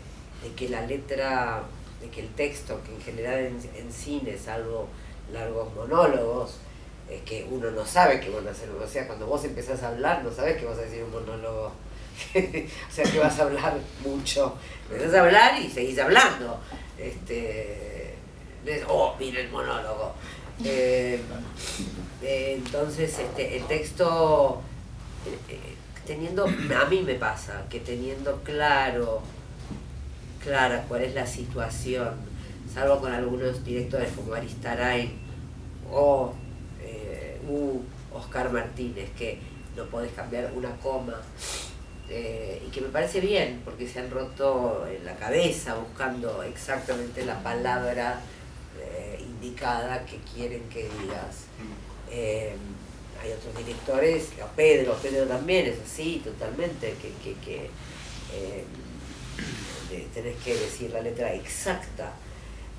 que la letra, de que el texto, que en general en cine, salvo largos monólogos, es que uno no sabe qué van a hacer. O sea, cuando vos empezás a hablar, no sabes que vas a decir un monólogo. O sea, que vas a hablar mucho. Empezás a hablar y seguís hablando. Mira el monólogo. Entonces, el texto, a mí me pasa que teniendo clara cuál es la situación, salvo con algunos directores como Aristarain o Oscar Martínez, que no podés cambiar una coma, y que me parece bien, porque se han roto en la cabeza buscando exactamente la palabra indicada que quieren que digas. Hay otros directores, Pedro también es así, totalmente, que tenés que decir la letra exacta.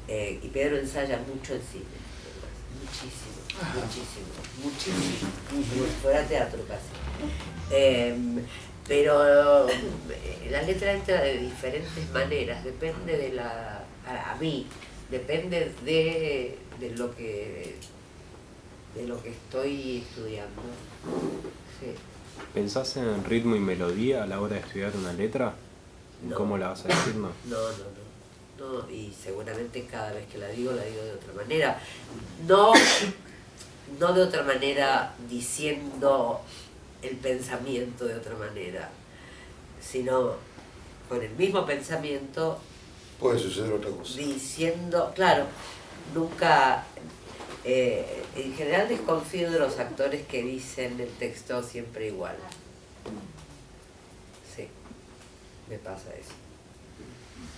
Y Pedro ensaya mucho en cine, muchísimo, como si fuera teatro casi. Pero la letra entra de diferentes maneras, depende de a mí, depende de lo que estoy estudiando. Sí. ¿Pensás en ritmo y melodía a la hora de estudiar una letra? No. ¿Cómo la vas a decir? No. No, y seguramente cada vez que la digo de otra manera. No de otra manera diciendo el pensamiento de otra manera, sino con el mismo pensamiento. Puede suceder otra cosa. Diciendo, claro, nunca, en general desconfío de los actores que dicen el texto siempre igual. Sí, me pasa eso.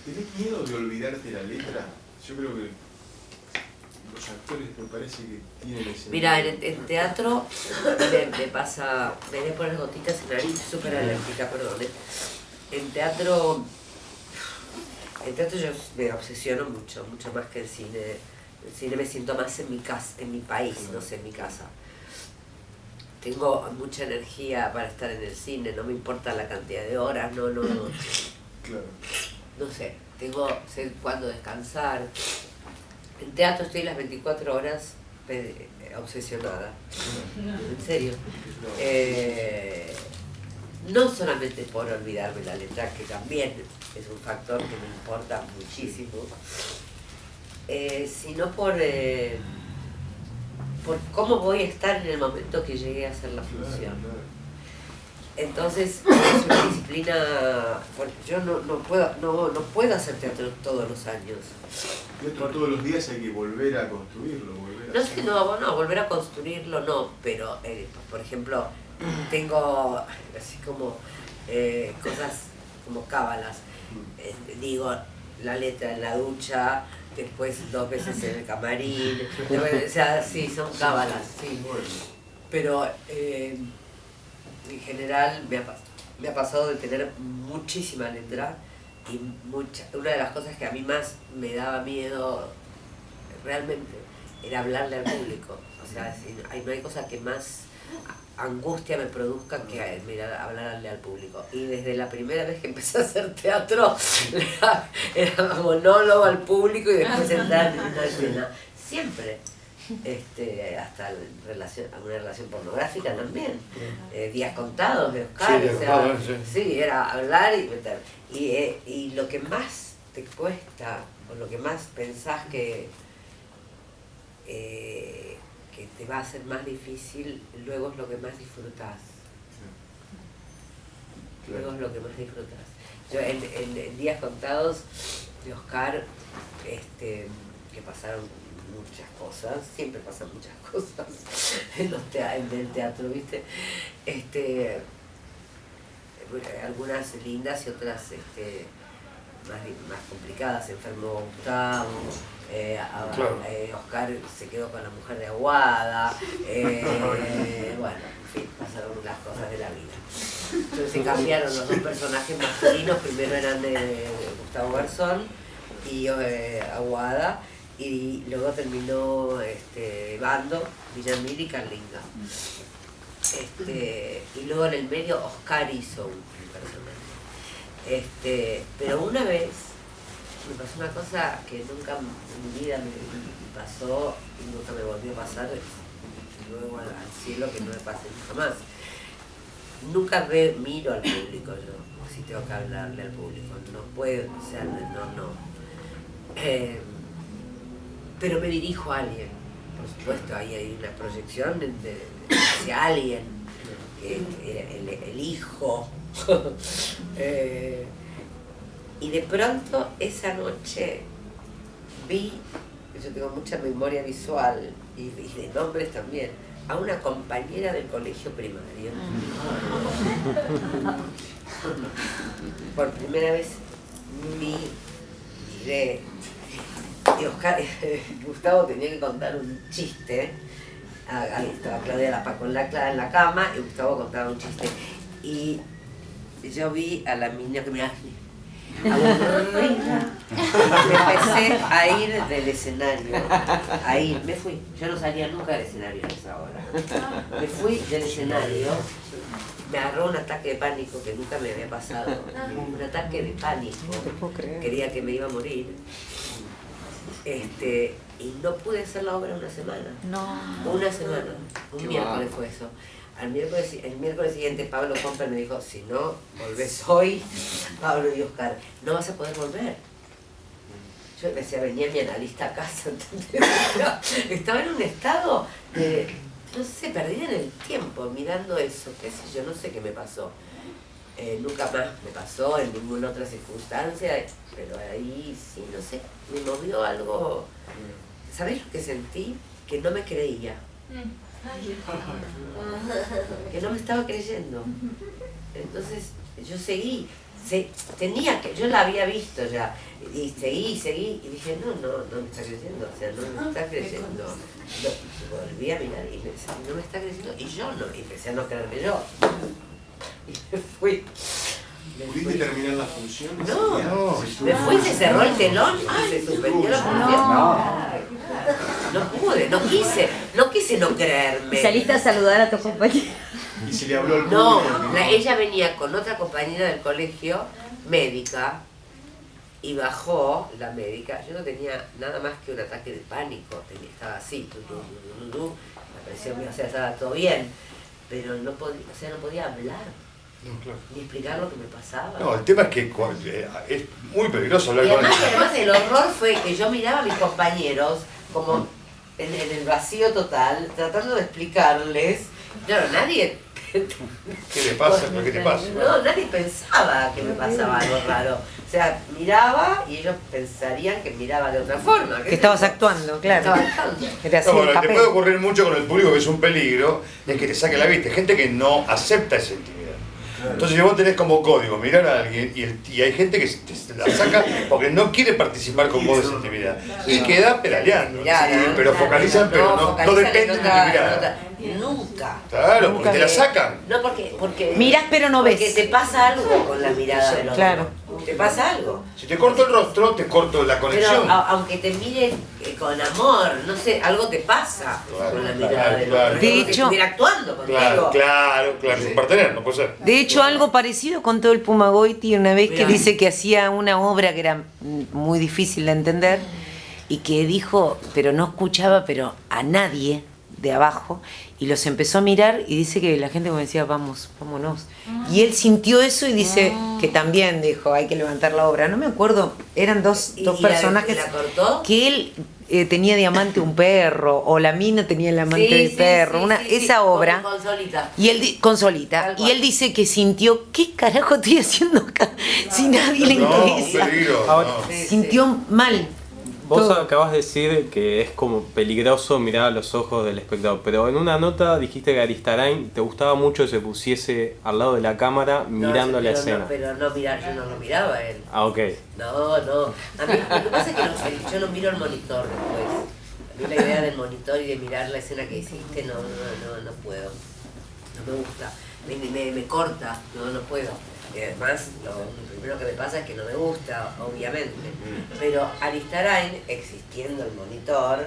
¿Tenés miedo de olvidarte la letra? Yo creo que los actores me parece que tienen ese... Mira, en teatro me pasa, me voy a poner gotitas en la nariz, súper alérgica, perdón. En teatro yo me obsesiono mucho más que en cine. En cine me siento más en mi casa, en mi país, no sé, en mi casa. Tengo mucha energía para estar en el cine, no me importa la cantidad de horas, no. Claro. No sé, sé cuándo descansar. En teatro estoy las 24 horas obsesionada. En serio. No solamente por olvidarme la letra, que también es un factor que me importa muchísimo, sino por por cómo voy a estar en el momento que llegué a hacer la función. Entonces es una disciplina, porque yo no puedo hacer teatro todos los años. Todos los días hay que volver a construirlo, volver a construirlo no, pero por ejemplo tengo así como cosas como cábalas, digo la letra en la ducha, después 2 veces en el camarín, o sea, sí, son cábalas, sí. Pero en general me ha pasado de tener muchísima letra y una de las cosas que a mí más me daba miedo realmente era hablarle al público. O sea, no hay cosa que más angustia me produzca que hablarle al público. Y desde la primera vez que empecé a hacer teatro era monólogo al público y después entrar en una escena. Siempre. Hasta alguna relación pornográfica también, Días Contados de Oscar, sí, era hablar y meter. Y lo que más te cuesta, o lo que más pensás que te va a hacer más difícil, luego es lo que más disfrutás. Luego es lo que más disfrutás. Yo en Días Contados de Oscar, que pasaron muchas cosas, siempre pasan muchas cosas en el teatro, ¿viste? Algunas lindas y otras más complicadas. Se enfermó Gustavo, Oscar se quedó con la mujer de Aguada, bueno, en fin, pasaron las cosas de la vida. Entonces se cambiaron los 2 personajes masculinos, primero eran de Gustavo Garzón y Aguada, y luego terminó Bando, Villamil y Carlinga. Y luego en el medio Oscar hizo un personaje. Pero una vez me pasó una cosa que nunca en mi vida me pasó y nunca me volvió a pasar, y luego al cielo que no me pase nunca más. Nunca miro al público yo, si tengo que hablarle al público, no puedo, o sea, no. Pero me dirijo a alguien, por supuesto, ahí hay una proyección hacia alguien, el hijo. Y de pronto esa noche vi, yo tengo mucha memoria visual y de nombres también, a una compañera del colegio primario. Por primera vez miré. Y Gustavo tenía que contar un chiste. Ahí estaba Claudia Lapaco en la cama y Gustavo contaba un chiste. Y yo vi a la niña que me aburrida. Me empecé a ir del escenario. Me fui. Yo no salía nunca del escenario a esa hora. Me fui del escenario. Me agarró un ataque de pánico que nunca me había pasado. Un ataque de pánico. Quería que me iba a morir. Y no pude hacer la obra una semana. Una semana. Un miércoles fue eso. El miércoles siguiente Pablo Comper me dijo, si no volvés hoy, Pablo y Oscar, no vas a poder volver. Yo decía, venía mi analista a casa, ¿entendés? Estaba en un estado de, no sé, perdida en el tiempo mirando eso, qué sé yo, no sé qué me pasó. Nunca más me pasó en ninguna otra circunstancia, pero ahí sí, no sé, me movió algo. ¿Sabés lo que sentí? Que no me creía. Que no me estaba creyendo. Entonces yo seguí, yo la había visto ya, y seguí, y dije, no me está creyendo, o sea, no me está creyendo. Volví a mirar y pensé, no me está creyendo, y yo no, y empecé a no creerme yo. Y me fui. ¿Pudiste terminar la función? No, me fui, se cerró el telón y se suspendió la función. No pude, no quise no creerme. ¿Y saliste a saludar a tu compañera? ¿Y se le habló al público? No, ella venía con otra compañera del colegio, médica, y bajó la médica. Yo no tenía nada más que un ataque de pánico, estaba así, la presión mía, o sea, estaba todo bien, pero no podía hablar. No, claro. Ni explicar lo que me pasaba. No, el tema es que es muy peligroso hablar y con además el horror fue que yo miraba a mis compañeros como en el vacío total, tratando de explicarles. Claro, nadie... ¿Qué le pasa? ¿Por qué te pasa? No, nadie pensaba que me pasaba algo raro. O sea, miraba y ellos pensarían que miraba de otra forma. Que estabas actuando, claro. Estaba actuando. Era así No, el lo que papel. puede ocurrir mucho con el público, que es un peligro, es que te saque la vista. Hay gente que no acepta esa intimidad. Entonces vos tenés como código mirar a alguien y hay gente que te la saca porque no quiere participar con vos de esa intimidad. Y queda pedaleando. Sí, pero focalizan, pero no depende de tu mirada. Nunca. Claro, porque te la sacan. No, porque mirás pero no ves. Porque te pasa algo con la mirada del otro. Claro. Te pasa algo. Si te corto el rostro, te corto la conexión. Pero aunque te mires con amor, no sé, algo te pasa con la mirada del otro. De hecho, estuviera actuando contigo. Claro, sin partener, no puede ser. De hecho, algo parecido contó el Puma Goiti una vez que dice que hacía una obra que era muy difícil de entender y que dijo, pero no escuchaba pero a nadie de abajo y los empezó a mirar y dice que la gente como decía, vámonos. Y él sintió eso y dice que también dijo, hay que levantar la obra. No me acuerdo, eran dos personajes ¿La cortó? que él tenía de amante un perro o la mina tenía el amante del perro, esa obra. Con Solita. Y él con Solita. Y él dice que sintió, ¿qué carajo estoy haciendo acá? Si nadie le interesa. Ahora, Sintió mal. Vos acabas de decir que es como peligroso mirar a los ojos del espectador, pero en una nota dijiste que Aristarain te gustaba mucho que se pusiese al lado de la cámara mirando la escena. No, pero no mirar, yo no lo miraba a él. Ah, ok. No. A mí lo que pasa es que yo no miro el monitor después. A mí la idea del monitor y de mirar la escena que hiciste no puedo. No me gusta. Me corta, no puedo. Y además, lo primero que me pasa es que no me gusta, obviamente. Pero Aristarain, existiendo el monitor,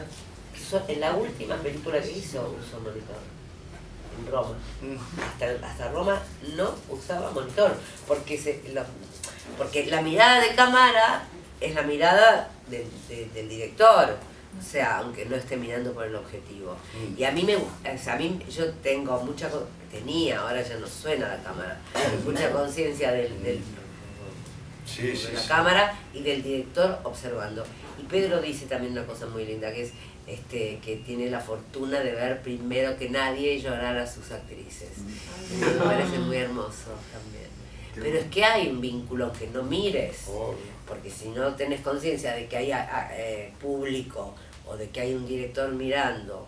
en la última película que hizo usó monitor. En Roma. Hasta Roma no usaba monitor. Porque la mirada de cámara es la mirada del director. O sea, aunque no esté mirando por el objetivo. Y a mí me gusta, o sea, yo tengo tenía, ahora ya no suena la cámara, mucha conciencia de la cámara y del director observando. Y Pedro dice también una cosa muy linda, que es que tiene la fortuna de ver primero que nadie llorar a sus actrices. Me parece muy hermoso también. Pero es que hay un vínculo que no mires, porque si no tenés conciencia de que hay público o de que hay un director mirando,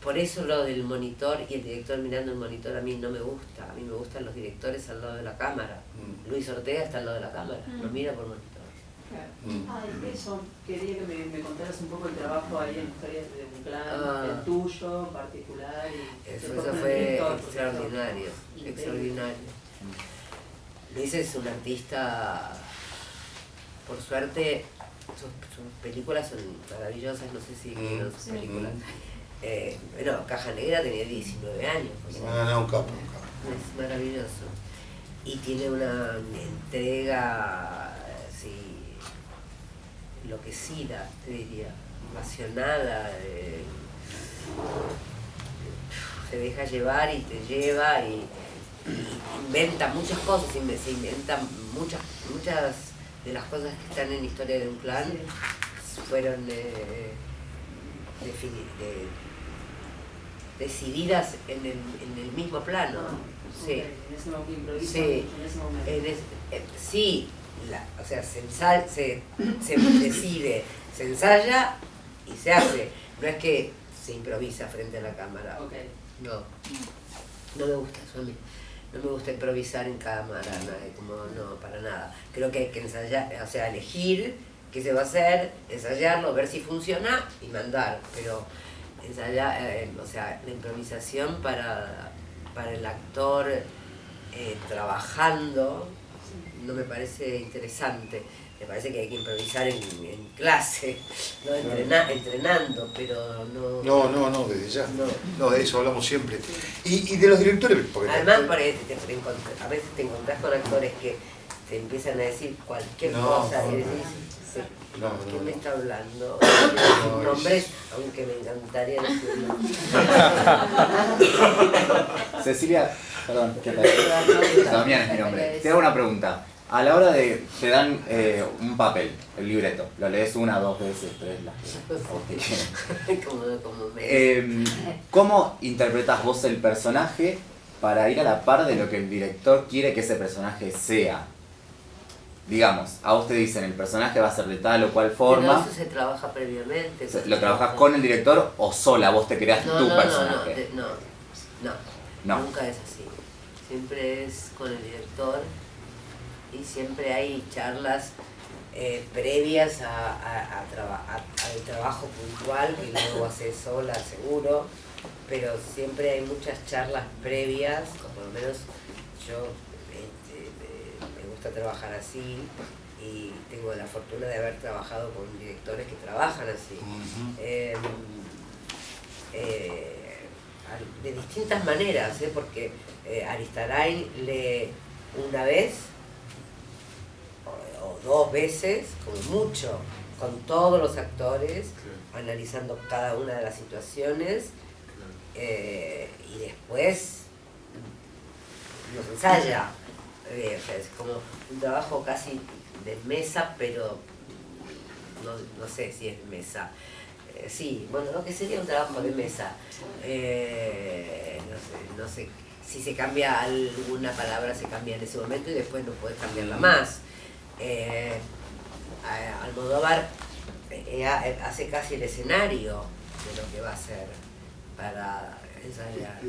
por eso lo del monitor y el director mirando el monitor a mí no me gusta. A mí me gustan los directores al lado de la cámara. Luis Ortega está al lado de la cámara, lo mira por monitor. Eso, quería que me contaras un poco el trabajo ahí en Historias de un Clan, el tuyo en particular. Eso fue extraordinario, extraordinario. Luis es un artista, por suerte, sus películas son maravillosas, no sé si vieron sus películas. Bueno, Caja Negra tenía 19 años. Un capo. Es maravilloso. Y tiene una entrega enloquecida, te diría, apasionada. Se deja llevar y te lleva y inventa muchas cosas, se inventan muchas de las cosas que están en Historia de un Clan fueron decididas en el mismo plano. Sí. En ese momento improvisa Sí. en ese momento. Sí, o sea, se decide, se ensaya y se hace. No es que se improvisa frente a la cámara. No me gusta eso a mí. No me gusta improvisar en cámara, no, para nada. Creo que hay que ensayar, o sea, elegir qué se va a hacer, ensayarlo, ver si funciona y mandar. Pero ensayar, o sea, la improvisación para el actor trabajando no me parece interesante. Me parece que hay que improvisar en clase, ¿no? Entrenando, pero no... No, desde ya. No, de eso hablamos siempre. Y de los directores... Porque además, a veces te encontrás con actores que te empiezan a decir cualquier cosa y decís, ¿quién me está hablando? Nombres, aunque me encantaría decirlo. Cecilia, perdón, ¿qué tal? Damián es mi nombre. Te hago una pregunta. A la hora de te dan un papel, el libreto, lo lees 1, 2 veces, 3, ¿cómo interpretas vos el personaje para ir a la par de lo que el director quiere que ese personaje sea? Digamos, a vos te dicen el personaje va a ser de tal o cual forma. Pero eso se trabaja previamente. ¿Lo trabajas con el director o sola? ¿Vos te creas tu personaje? No, nunca es así. Siempre es con el director y siempre hay charlas previas al trabajo puntual que luego haces sola, seguro, pero siempre hay muchas charlas previas, por lo menos yo me gusta trabajar así y tengo la fortuna de haber trabajado con directores que trabajan así. De distintas maneras, porque Aristarain lee una vez o 2 veces, como mucho, con todos los actores, analizando cada una de las situaciones, y después los ensaya. O sea, es como un trabajo casi de mesa, pero no sé si es mesa. Sí, bueno, lo que sería un trabajo de mesa. No sé, si se cambia alguna palabra, se cambia en ese momento y después no puedes cambiarla más. Almodóvar hace casi el escenario de lo que va a hacer para ensayar.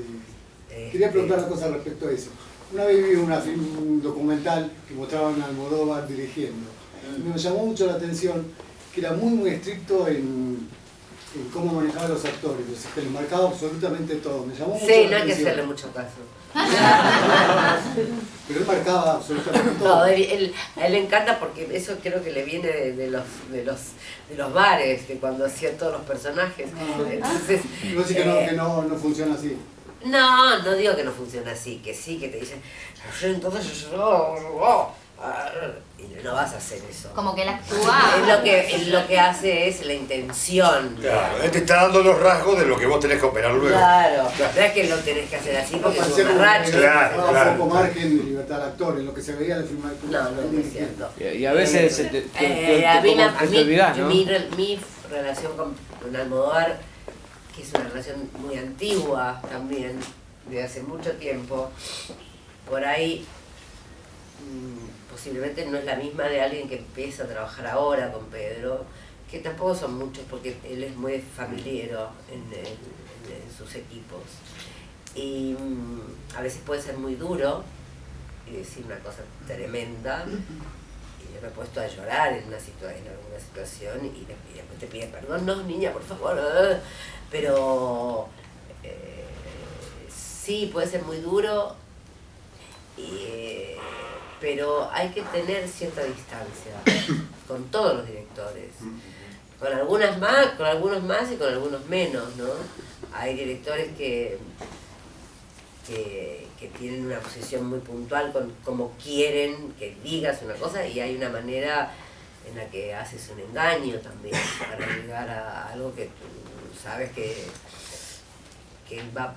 Quería preguntar una cosa respecto a eso. Una vez vi un documental que mostraban a Almodóvar dirigiendo. Y me llamó mucho la atención que era muy estricto en cómo manejaba a los actores, que les marcaba absolutamente todo. Me llamó mucho la atención. Sí, no hay que hacerle mucho caso. Pero él marcaba absolutamente todo. No, a él le encanta porque eso creo que le viene de los bares, de cuando hacía todos los personajes. Entonces, no sé que no funciona así. No digo que no funciona así, que sí, que te dicen, entonces y no vas a hacer eso. Como que él actúa. Lo que hace es la intención. Claro, él te está dando los rasgos de lo que vos tenés que operar luego. Claro, no es que lo tenés que hacer así porque es un racho. Claro. Un poco margen de libertad al actor, en lo que se veía de filmar. No es cierto. Y a veces te olvidás, ¿no? Mi relación con Almodóvar, que es una relación muy antigua también, de hace mucho tiempo, por ahí posiblemente no es la misma de alguien que empieza a trabajar ahora con Pedro, que tampoco son muchos porque él es muy familiero en sus equipos. Y a veces puede ser muy duro y decir una cosa tremenda, y yo me he puesto a llorar en alguna situación y después te pide perdón, no niña, por favor, pero sí, puede ser muy duro, pero hay que tener cierta distancia con todos los directores, con algunos más y con algunos menos, ¿no? Hay directores que tienen una posición muy puntual con cómo quieren que digas una cosa, y hay una manera en la que haces un engaño también para llegar a algo que tú sabes que va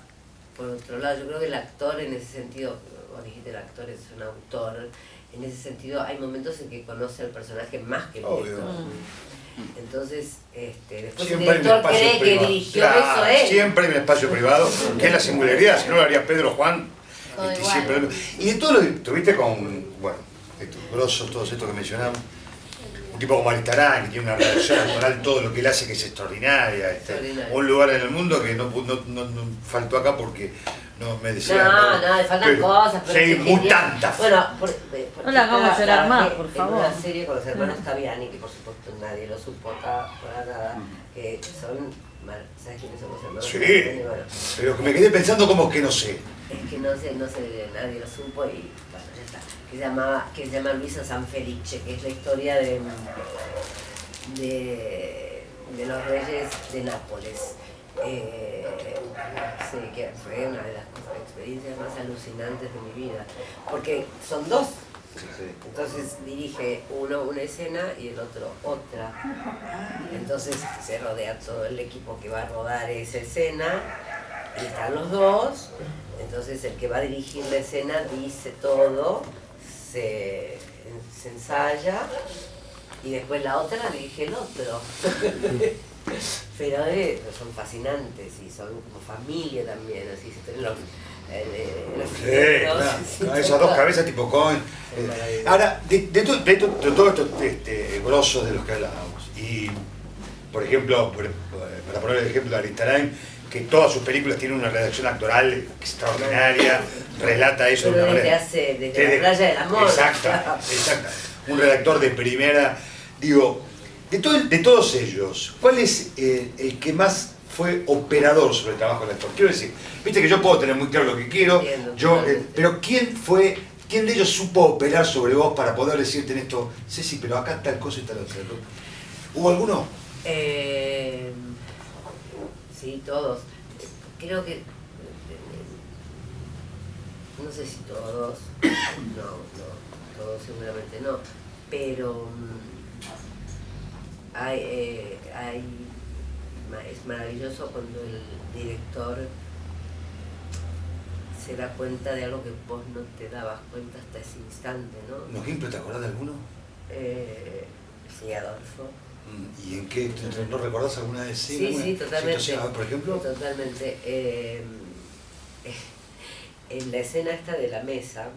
por otro lado. Yo creo que el actor en ese sentido, vos dijiste el actor es un autor, en ese sentido hay momentos en que conoce al personaje más que el director. Entonces, después siempre el director cree que dirigió eso él. Siempre hay un espacio privado, que es la singularidad, si no lo haría Pedro Juan. Y de todo lo que tuviste con, bueno, estos grosos, todos estos que mencionamos, un tipo como Aristarain, que tiene una relación actoral, todo lo que él hace que es extraordinaria, un lugar en el mundo que no faltó acá porque no me decía. No, le faltan cosas, pero sí, muy tantas. Bueno, no la hagamos llorar más, por favor. En una serie con los hermanos Taviani, que por supuesto nadie lo supo acá para nada, que son, ¿sabes quiénes son los hermanos? Sí, bueno, pero me quedé pensando como que no sé. Es que no sé, nadie lo supo y bueno, ya está. Que se llama Luisa Sanfelice, que es la historia de los reyes de Nápoles. Sí, que fue una de las experiencias más alucinantes de mi vida, porque son dos. Entonces dirige uno una escena y el otro otra. Entonces se rodea todo el equipo que va a rodar esa escena y están los dos. Entonces el que va a dirigir la escena dice todo, se se ensaya y después la otra la dirige el otro. Pero son fascinantes y son como familia también, así se tienen los claro, esas dos cabezas tipo Cohen. Ahora, de todos estos grosos de los que hablábamos, y por ejemplo, para poner el ejemplo de Aristarain, que todas sus películas tienen una redacción actoral extraordinaria, relata eso de una manera. Desde la playa del amor. Exacta. Un redactor de primera. Digo, de todos ellos, ¿cuál es el que más fue operador sobre el trabajo del actor? Quiero decir, viste que yo puedo tener muy claro lo que quiero, pero ¿quién de ellos supo operar sobre vos para poder decirte en esto, Ceci, pero acá tal cosa y tal otra? ¿Hubo alguno? Sí, todos. Creo que... No sé si todos. No, todos seguramente no. Pero... es maravilloso cuando el director se da cuenta de algo que vos no te dabas cuenta hasta ese instante, ¿no? ¿No, Gimplo, te acordás de alguno? Sí, Adolfo. ¿Y en qué? ¿No recordás alguna de escena? Sí, totalmente. Situación, por ejemplo. Totalmente. En la escena esta de la mesa,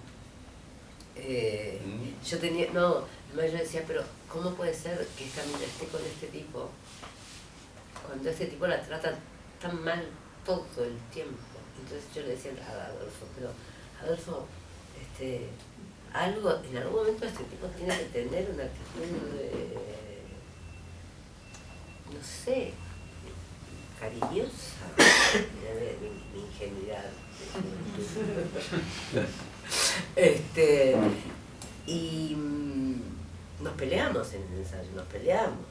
yo tenía... No, yo decía, pero ¿cómo puede ser que esta mina esté con este tipo cuando este tipo la trata tan mal todo el tiempo? Entonces yo le decía a Adolfo, pero Adolfo, en algún momento este tipo tiene que tener una actitud no sé, cariñosa. Mirá mi ingenuidad. Y nos peleamos en el ensayo, nos peleamos,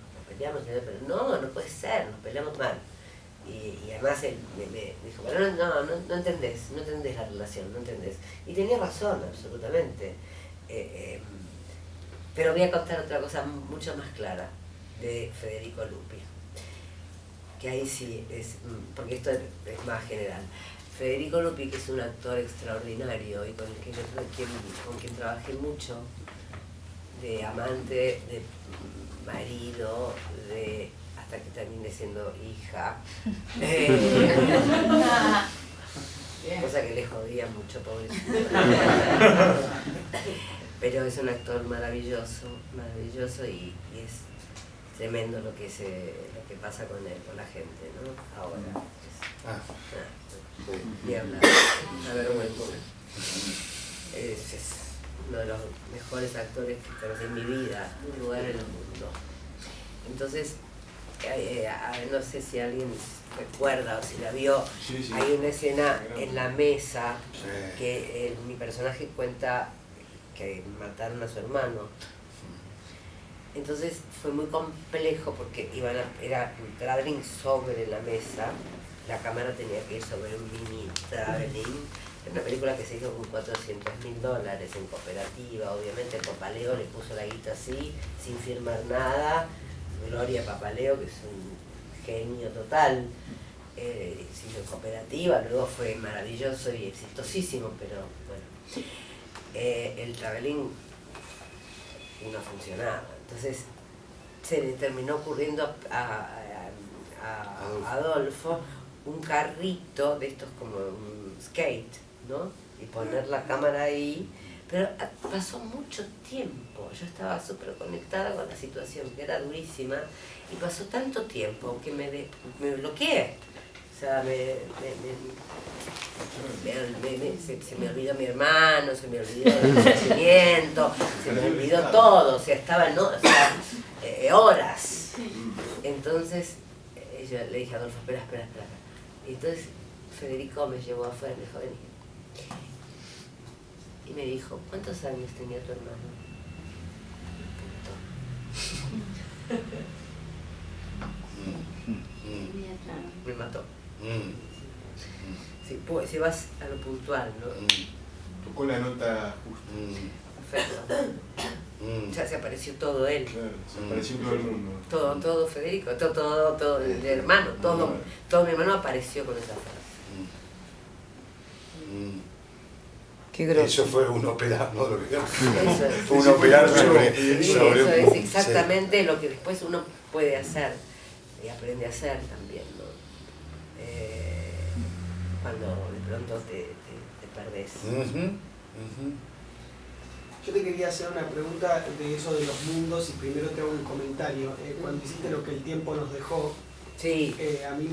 pero no puede ser, nos peleamos mal. Y además él me dijo, bueno, no entendés la relación, no entendés. Y tenía razón, absolutamente. Pero voy a contar otra cosa mucho más clara de Federico Lupi, que ahí sí es, porque esto es más general. Federico Lupi, que es un actor extraordinario y con quien trabajé mucho, de amante, de marido, hasta que terminé siendo hija, cosa que le jodía mucho, pobrecito. Pero es un actor maravilloso y es tremendo lo que pasa con él, con la gente, ¿no? Ahora. Ni hablar. Una vergüenza. Es uno de los mejores actores que conocí en mi vida, un lugar en el mundo. Entonces, no sé si alguien recuerda o si la vio, hay una escena en la mesa que mi personaje cuenta que mataron a su hermano. Entonces fue muy complejo porque era un traveling sobre la mesa, la cámara tenía que ir sobre un mini traveling. Es una película que se hizo con $400.000 en cooperativa, obviamente el Papaleo le puso la guita así, sin firmar nada. Gloria Papaleo, que es un genio total, se hizo en cooperativa, luego fue maravilloso y exitosísimo, pero bueno, el traveling no funcionaba. Entonces se le terminó ocurriendo a Adolfo un carrito de estos como un skate, ¿no? Y poner la cámara ahí, pero pasó mucho tiempo, yo estaba súper conectada con la situación, que era durísima, y pasó tanto tiempo que me bloqueé. O sea, se me olvidó mi hermano, se me olvidó el nacimiento, se me olvidó todo, o sea, estaba horas. Entonces yo le dije a Adolfo, espera. Y entonces Federico me llevó afuera y me dijo, vení. Y me dijo, ¿cuántos años tenía tu hermano? Me mató. Sí, pues, si vas a lo puntual, ¿no? Tocó la nota justa. Perfecto. Ya se apareció todo él. Claro, se apareció todo el mundo. Todo Federico, todo el hermano, todo mi hermano apareció con esa frase. Qué grosso. Eso fue un operar, ¿no? Fue un operar sobre eso es exactamente lo que después uno puede hacer y aprende a hacer también, ¿no? Cuando de pronto te perdés. Yo te quería hacer una pregunta de eso de los mundos y primero te hago un comentario. Cuando hiciste lo que el tiempo nos dejó, sí. A mí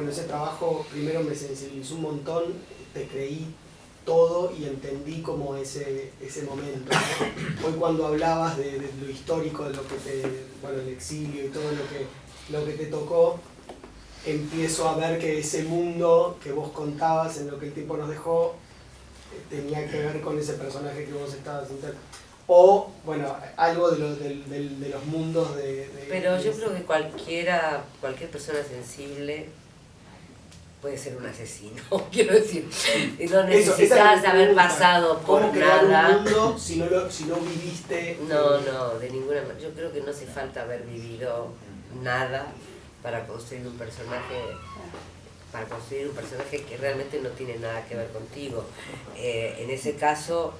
ese trabajo primero me sensibilizó un montón, te creí todo y entendí como ese momento, ¿no? Hoy cuando hablabas de lo histórico, de lo que el exilio y todo lo que te tocó, empiezo a ver que ese mundo que vos contabas en lo que el tiempo nos dejó tenía que ver con ese personaje que vos estabas intentando. O, bueno, algo de los mundos Pero yo creo que cualquier persona sensible puede ser un asesino, quiero decir. No necesitas haber pasado por ¿Cómo crear nada. un mundo si no viviste? No, de ninguna manera. Yo creo que no hace falta haber vivido nada para construir un personaje que realmente no tiene nada que ver contigo. En ese caso,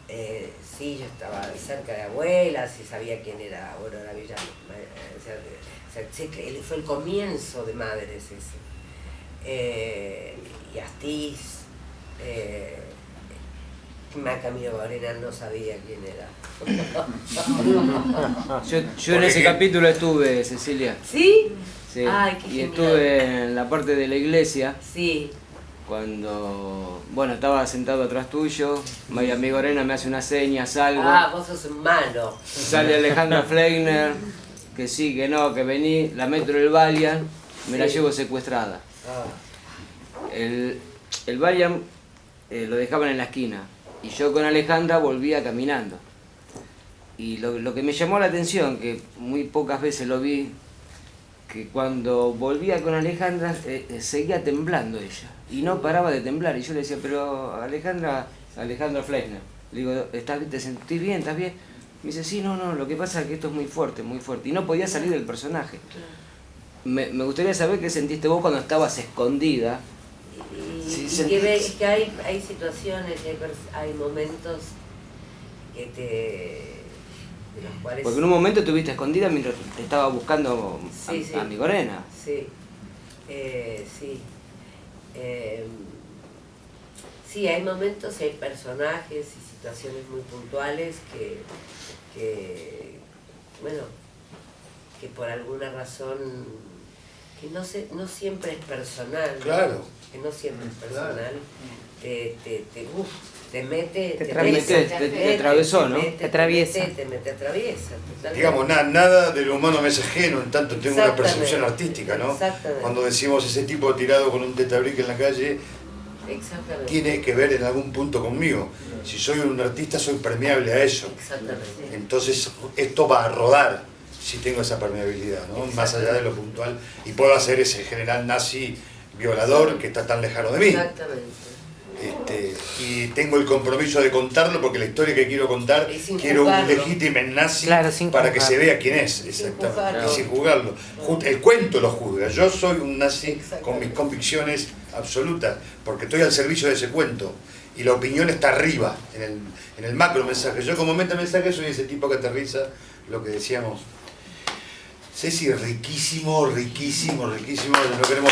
sí, yo estaba cerca de abuelas y sabía quién era Aurora Villano. Fue el comienzo de Madres ese. Y Astiz, Maca Mirabarena no sabía quién era. Yo en ese capítulo estuve, Cecilia. ¿Sí? Sí. Ay, qué y genial. estuve en la parte de la iglesia. Sí. Cuando, estaba sentado atrás tuyo, María Migorena me hace una seña, salgo. Ah, vos sos un malo. Sale Alejandra Fleigner, que sí, que no, que vení, la meto en el Valiant, me la llevo secuestrada. El Valiant lo dejaban en la esquina y yo con Alejandra volvía caminando. Y lo que me llamó la atención, que muy pocas veces lo vi, que cuando volvía con Alejandra seguía temblando ella y no paraba de temblar. Y yo le decía, pero Alejandra Fleigner, le digo, ¿te sentís bien? ¿Estás bien? Me dice, sí, no, lo que pasa es que esto es muy fuerte, y no podía salir del personaje. Me gustaría saber qué sentiste vos cuando estabas escondida. Es que hay situaciones, hay momentos de los cuales... Porque en un momento estuviste escondida mientras te estaba buscando a Migorena. Sí, sí. Sí, hay momentos, hay personajes y situaciones muy puntuales que por alguna razón, que no siempre es personal. Claro. Que no siempre es personal. Te mete, te atravesó, ¿no? Te atraviesa. Digamos, nada de lo humano me es ajeno, en tanto tengo una percepción artística, ¿no? Cuando decimos ese tipo tirado con un tetabrique en la calle, tiene que ver en algún punto conmigo. Si soy un artista, soy permeable a eso. Entonces, esto va a rodar si tengo esa permeabilidad, ¿no? Más allá de lo puntual. Y puedo hacer ese general nazi violador que está tan lejano de mí. Y tengo el compromiso de contarlo porque la historia que quiero contar, quiero un legítimo nazi para que se vea quién es, exactamente, y sin juzgarlo. El cuento lo juzga, yo soy un nazi con mis convicciones absolutas, porque estoy al servicio de ese cuento, y la opinión está arriba, en el macro mensaje. Yo como meta mensaje soy ese tipo que aterriza lo que decíamos. Ceci, riquísimo, no queremos...